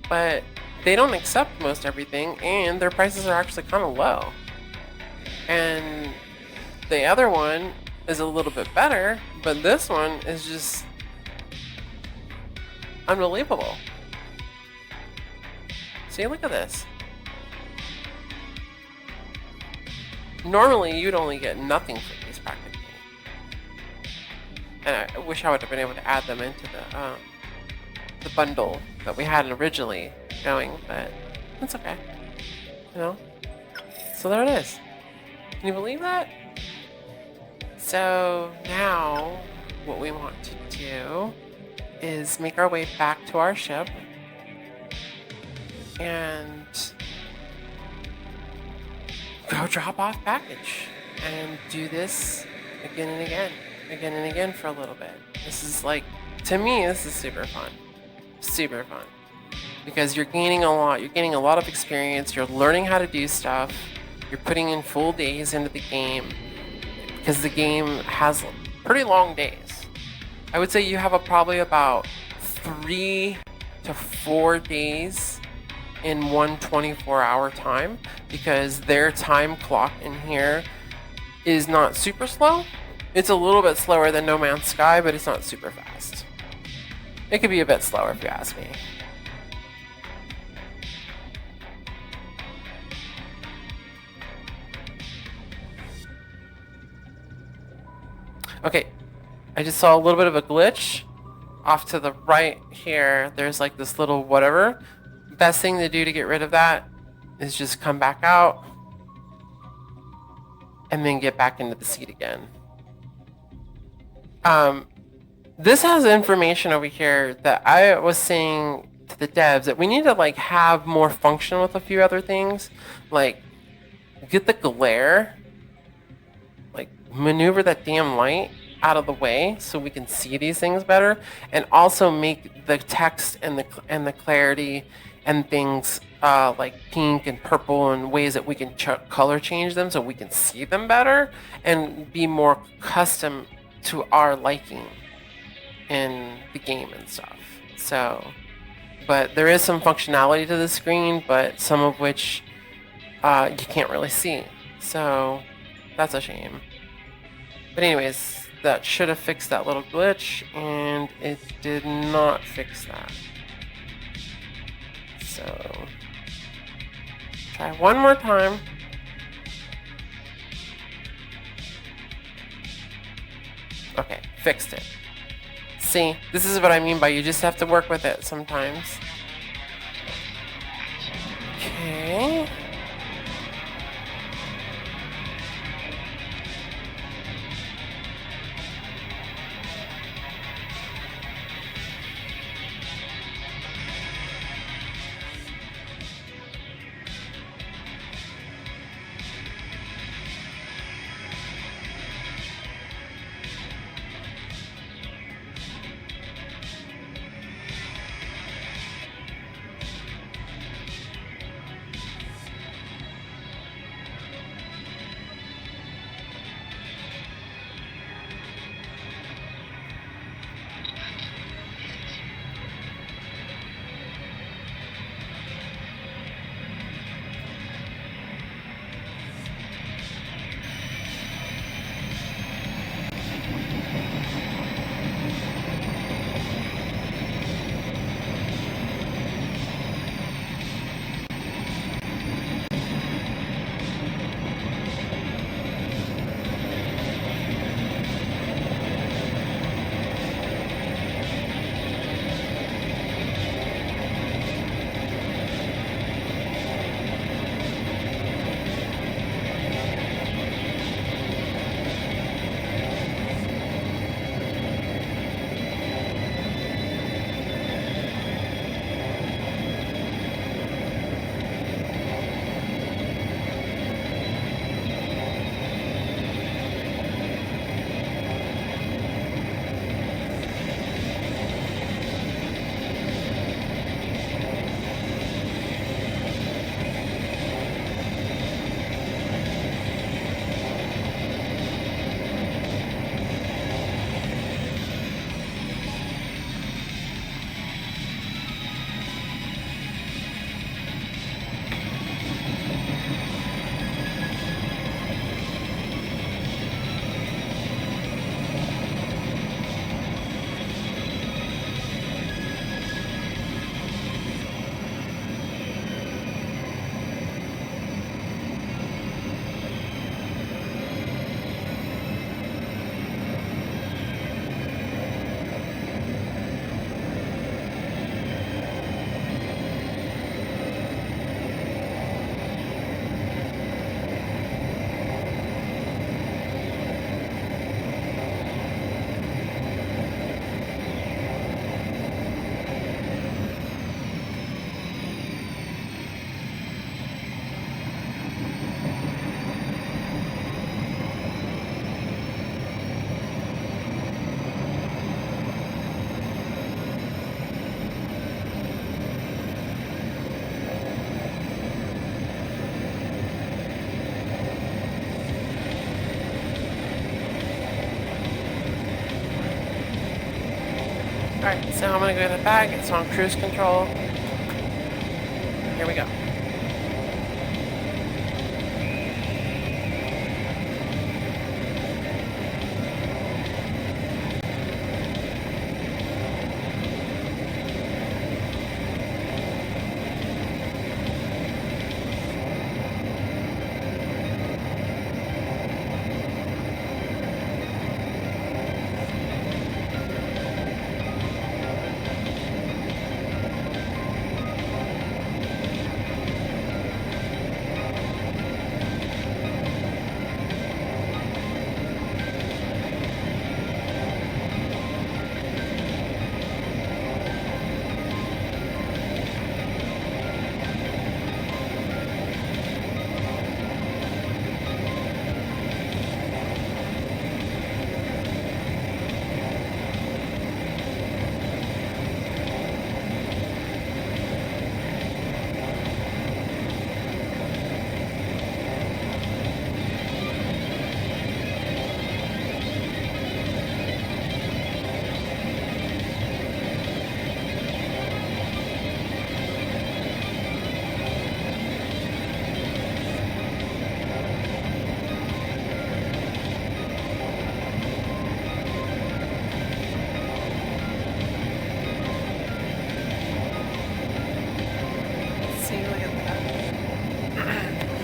but they don't accept most everything, and their prices are actually kind of low. And the other one is a little bit better, but this one is just unbelievable. See, look at this. Normally, you'd only get nothing for these practically. And I wish I would have been able to add them into the bundle that we had originally going, but it's okay. You know? So there it is. Can you believe that? So now, what we want to do is make our way back to our ship and go drop off package and do this again and again for a little bit. This is like, to me, this is super fun. Super fun. Because you're gaining a lot. You're gaining a lot of experience. You're learning how to do stuff. You're putting in full days into the game. Because the game has pretty long days. I would say you have probably about 3 to 4 days in one 24-hour time, because their time clock in here is not super slow. It's a little bit slower than No Man's Sky, but it's not super fast. It could be a bit slower if you ask me. Okay, I just saw a little bit of a glitch. Off to the right here, there's like this little whatever. Best thing to do to get rid of that is just come back out and then get back into the seat again. This has information over here that I was saying to the devs that we need to like have more function with a few other things, like get the glare, like maneuver that damn light out of the way so we can see these things better, and also make the text and the clarity and things like pink and purple and ways that we can color change them so we can see them better and be more custom to our liking in the game and stuff. So, but there is some functionality to the screen, but some of which you can't really see. So that's a shame. But anyways, that should have fixed that little glitch, and it did not fix that. So, try one more time. Okay, fixed it. See, this is what I mean by you just have to work with it sometimes. Okay. Alright, so I'm gonna go to the bag, it's on cruise control. Here we go.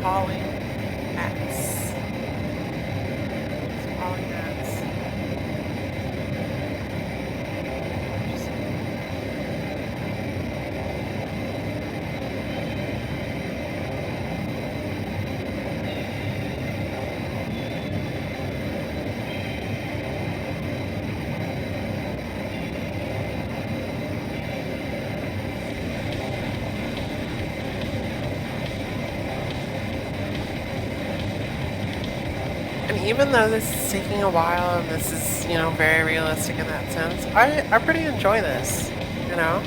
Hauling ass. Hauling ass. And even though this is taking a while and this is, you know, very realistic in that sense, I pretty enjoy this, you know?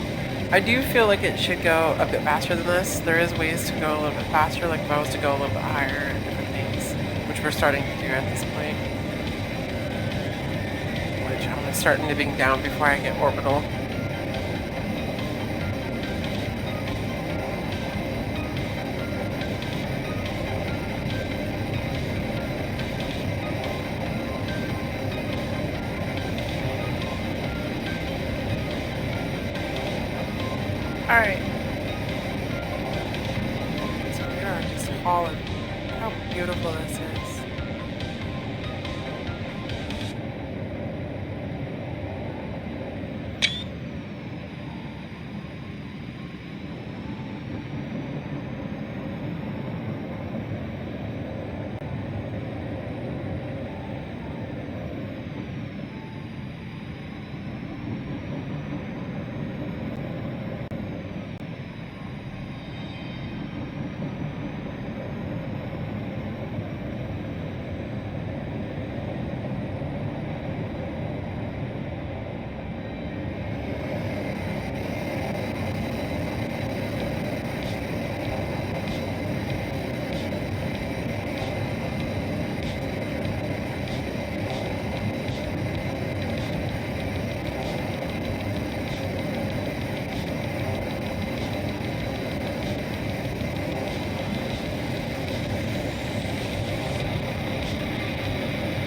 I do feel like it should go a bit faster than this. There is ways to go a little bit faster, like if I was to go a little bit higher and different things, which we're starting to do at this point. Which I'm gonna start nibbing down before I get orbital. Alright. So we are just hauling. Look how beautiful this is.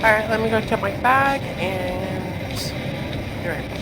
Alright, let me go check my bag and be right back.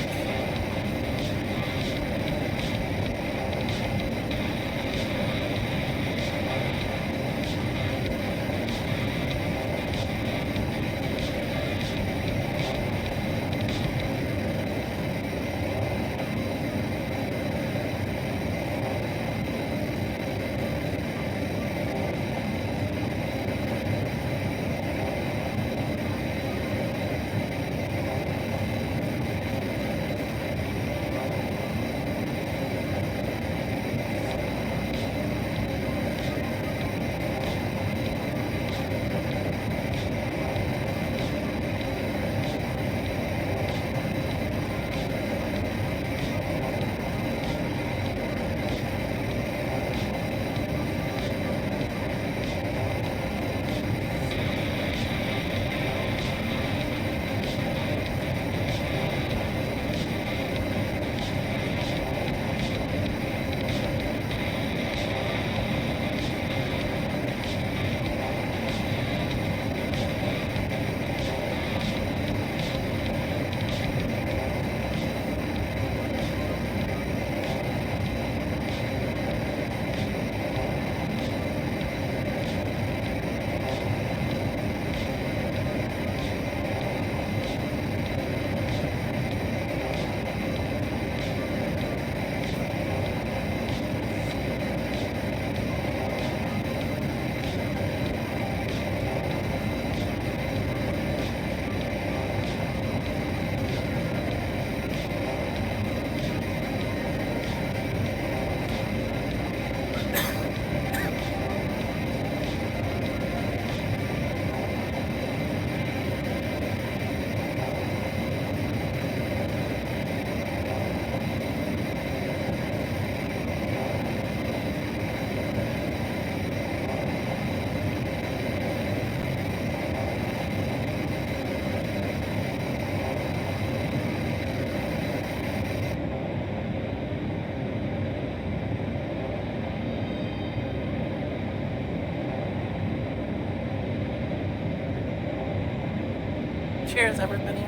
Cheers, everybody.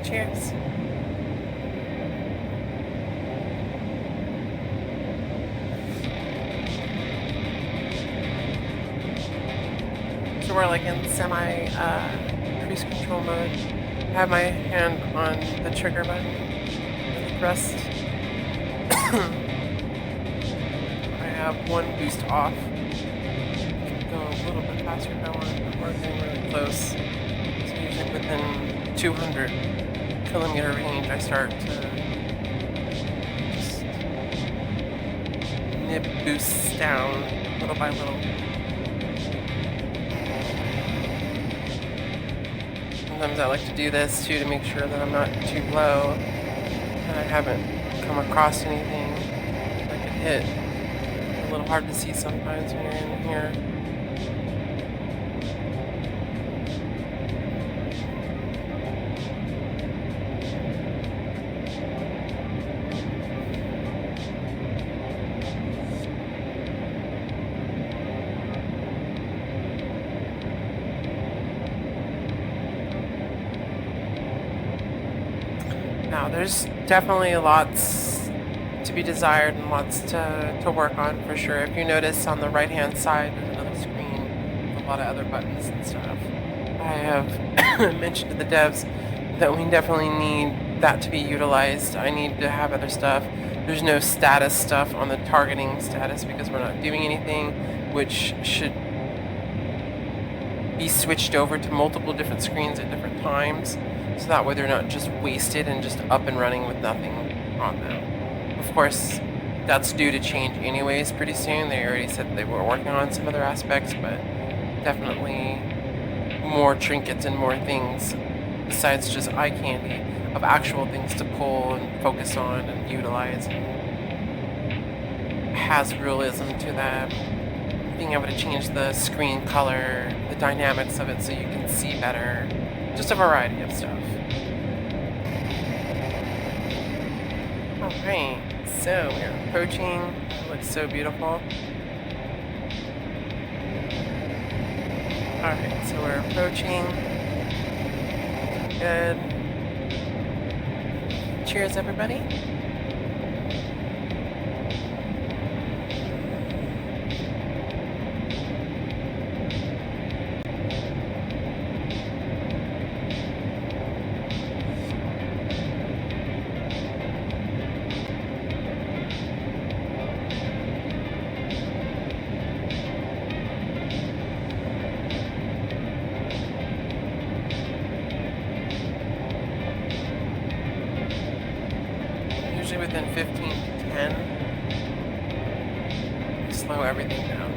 Cheers. So we're like in semi cruise control mode. I have my hand on the trigger button, the thrust. I have one boost off. I can go a little bit faster if I want, but we're getting really close. So usually within 200 kilometer range, I start to just nib boosts down little by little. Sometimes I like to do this too to make sure that I'm not too low and I haven't come across anything I can hit. It's a little hard to see sometimes when you're in here. Now, there's definitely lots to be desired and lots to work on for sure. If you notice on the right hand side, there's another screen with a lot of other buttons and stuff. I have mentioned to the devs that we definitely need that to be utilized. I need to have other stuff. There's no status stuff on the targeting status because we're not doing anything, which should be switched over to multiple different screens at different times. So that way they're not just wasted and just up and running with nothing on them. Of course, that's due to change anyways pretty soon. They already said they were working on some other aspects, but definitely more trinkets and more things besides just eye candy of actual things to pull and focus on and utilize. And has realism to them. Being able to change the screen color, the dynamics of it so you can see better. Just a variety of stuff. Alright, so we're approaching. It looks so beautiful. Alright, so we're approaching. Good. Cheers, everybody. Usually within 15 to 10, slow everything down.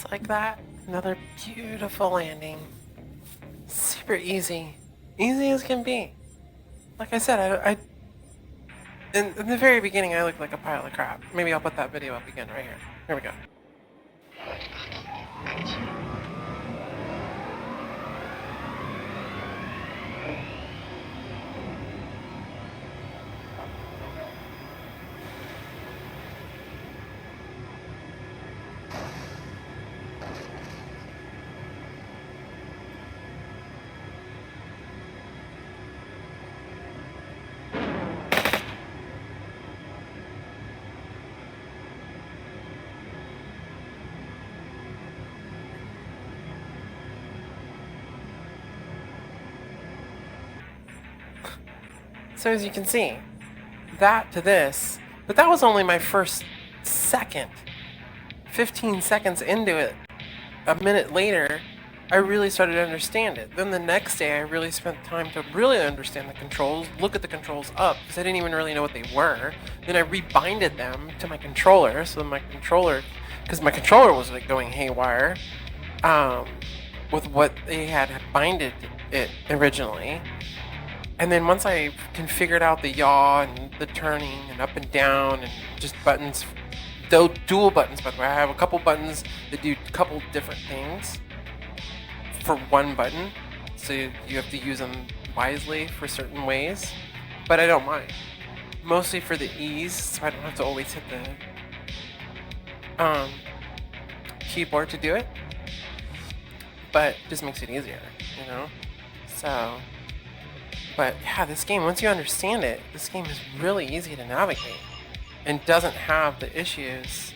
Just like that. Another beautiful landing. Super easy. Easy as can be. Like I said, in the very beginning, I looked like a pile of crap. Maybe I'll put that video up again right here. Here we go. So as you can see, that to this, but that was only my first second. 15 seconds into it, a minute later, I really started to understand it. Then the next day, I really spent time to really understand the controls, look at the controls up, because I didn't even really know what they were. Then I rebinded them to my controller, so my controller, because my controller was like going haywire, with what they had binded it originally. And then once I configured out the yaw and the turning and up and down and just buttons, though dual buttons by the way, I have a couple buttons that do a couple different things for one button, so you have to use them wisely for certain ways, but I don't mind. Mostly for the ease, so I don't have to always hit the keyboard to do it, but it just makes it easier, you know? So... But yeah, this game, once you understand it, this game is really easy to navigate and doesn't have the issues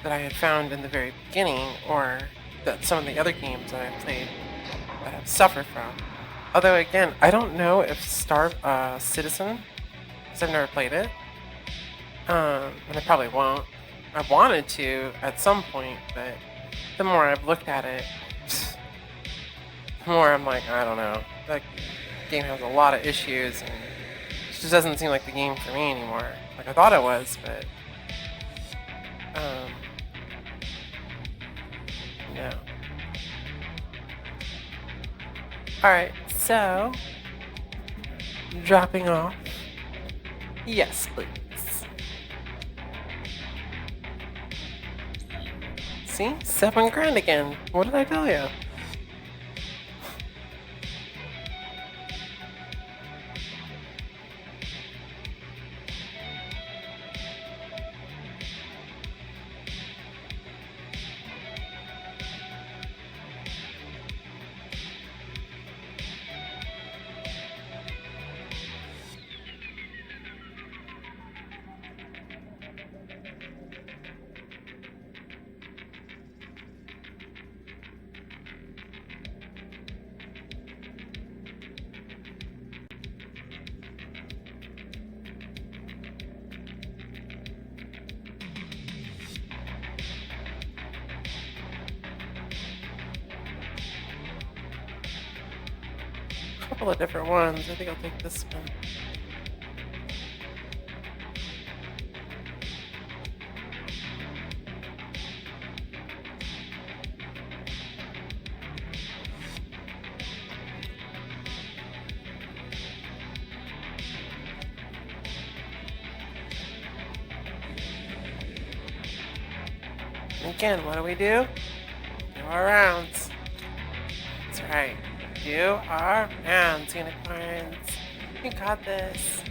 that I had found in the very beginning or that some of the other games that I've played that I've suffered from. Although again, I don't know if StarCitizen, because I've never played it, and I probably won't. I wanted to at some point, but the more I've looked at it, the more I'm like, I don't know. Like, game has a lot of issues and it just doesn't seem like the game for me anymore. Like I thought it was, but no. Alright, so dropping off. Yes, please. See? $7,000 again. What did I tell you? Couple of different ones. I think I'll take this one. Again, what do? Do our rounds. That's right. Do our rounds, unicorns. You got this.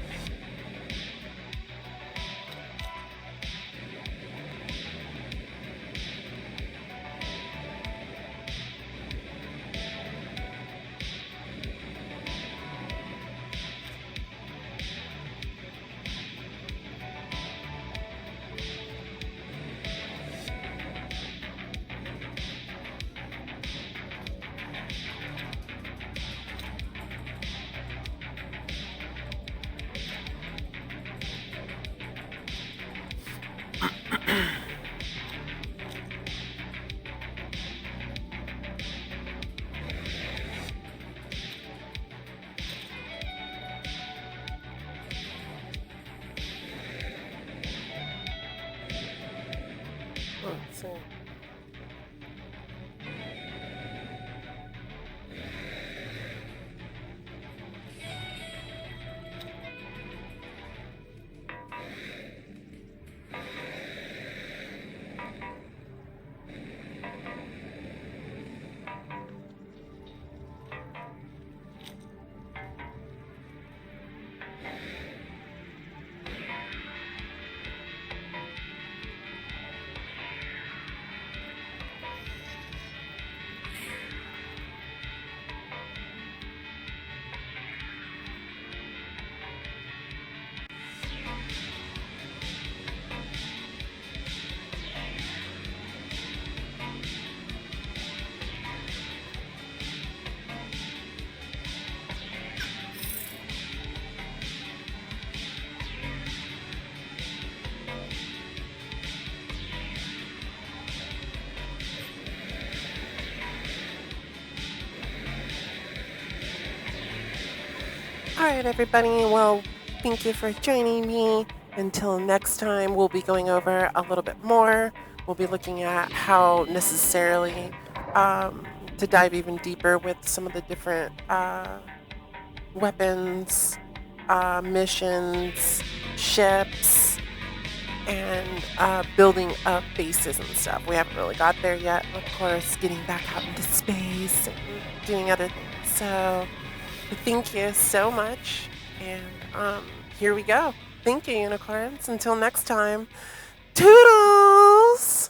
All right, everybody. Well, thank you for joining me. Until next time, we'll be going over a little bit more. We'll be looking at how necessarily to dive even deeper with some of the different weapons, missions, ships, and building up bases and stuff. We haven't really got there yet. Of course, getting back out into space and doing other things. So thank you so much. And here we go. Thank you, unicorns. Until next time, Tootles!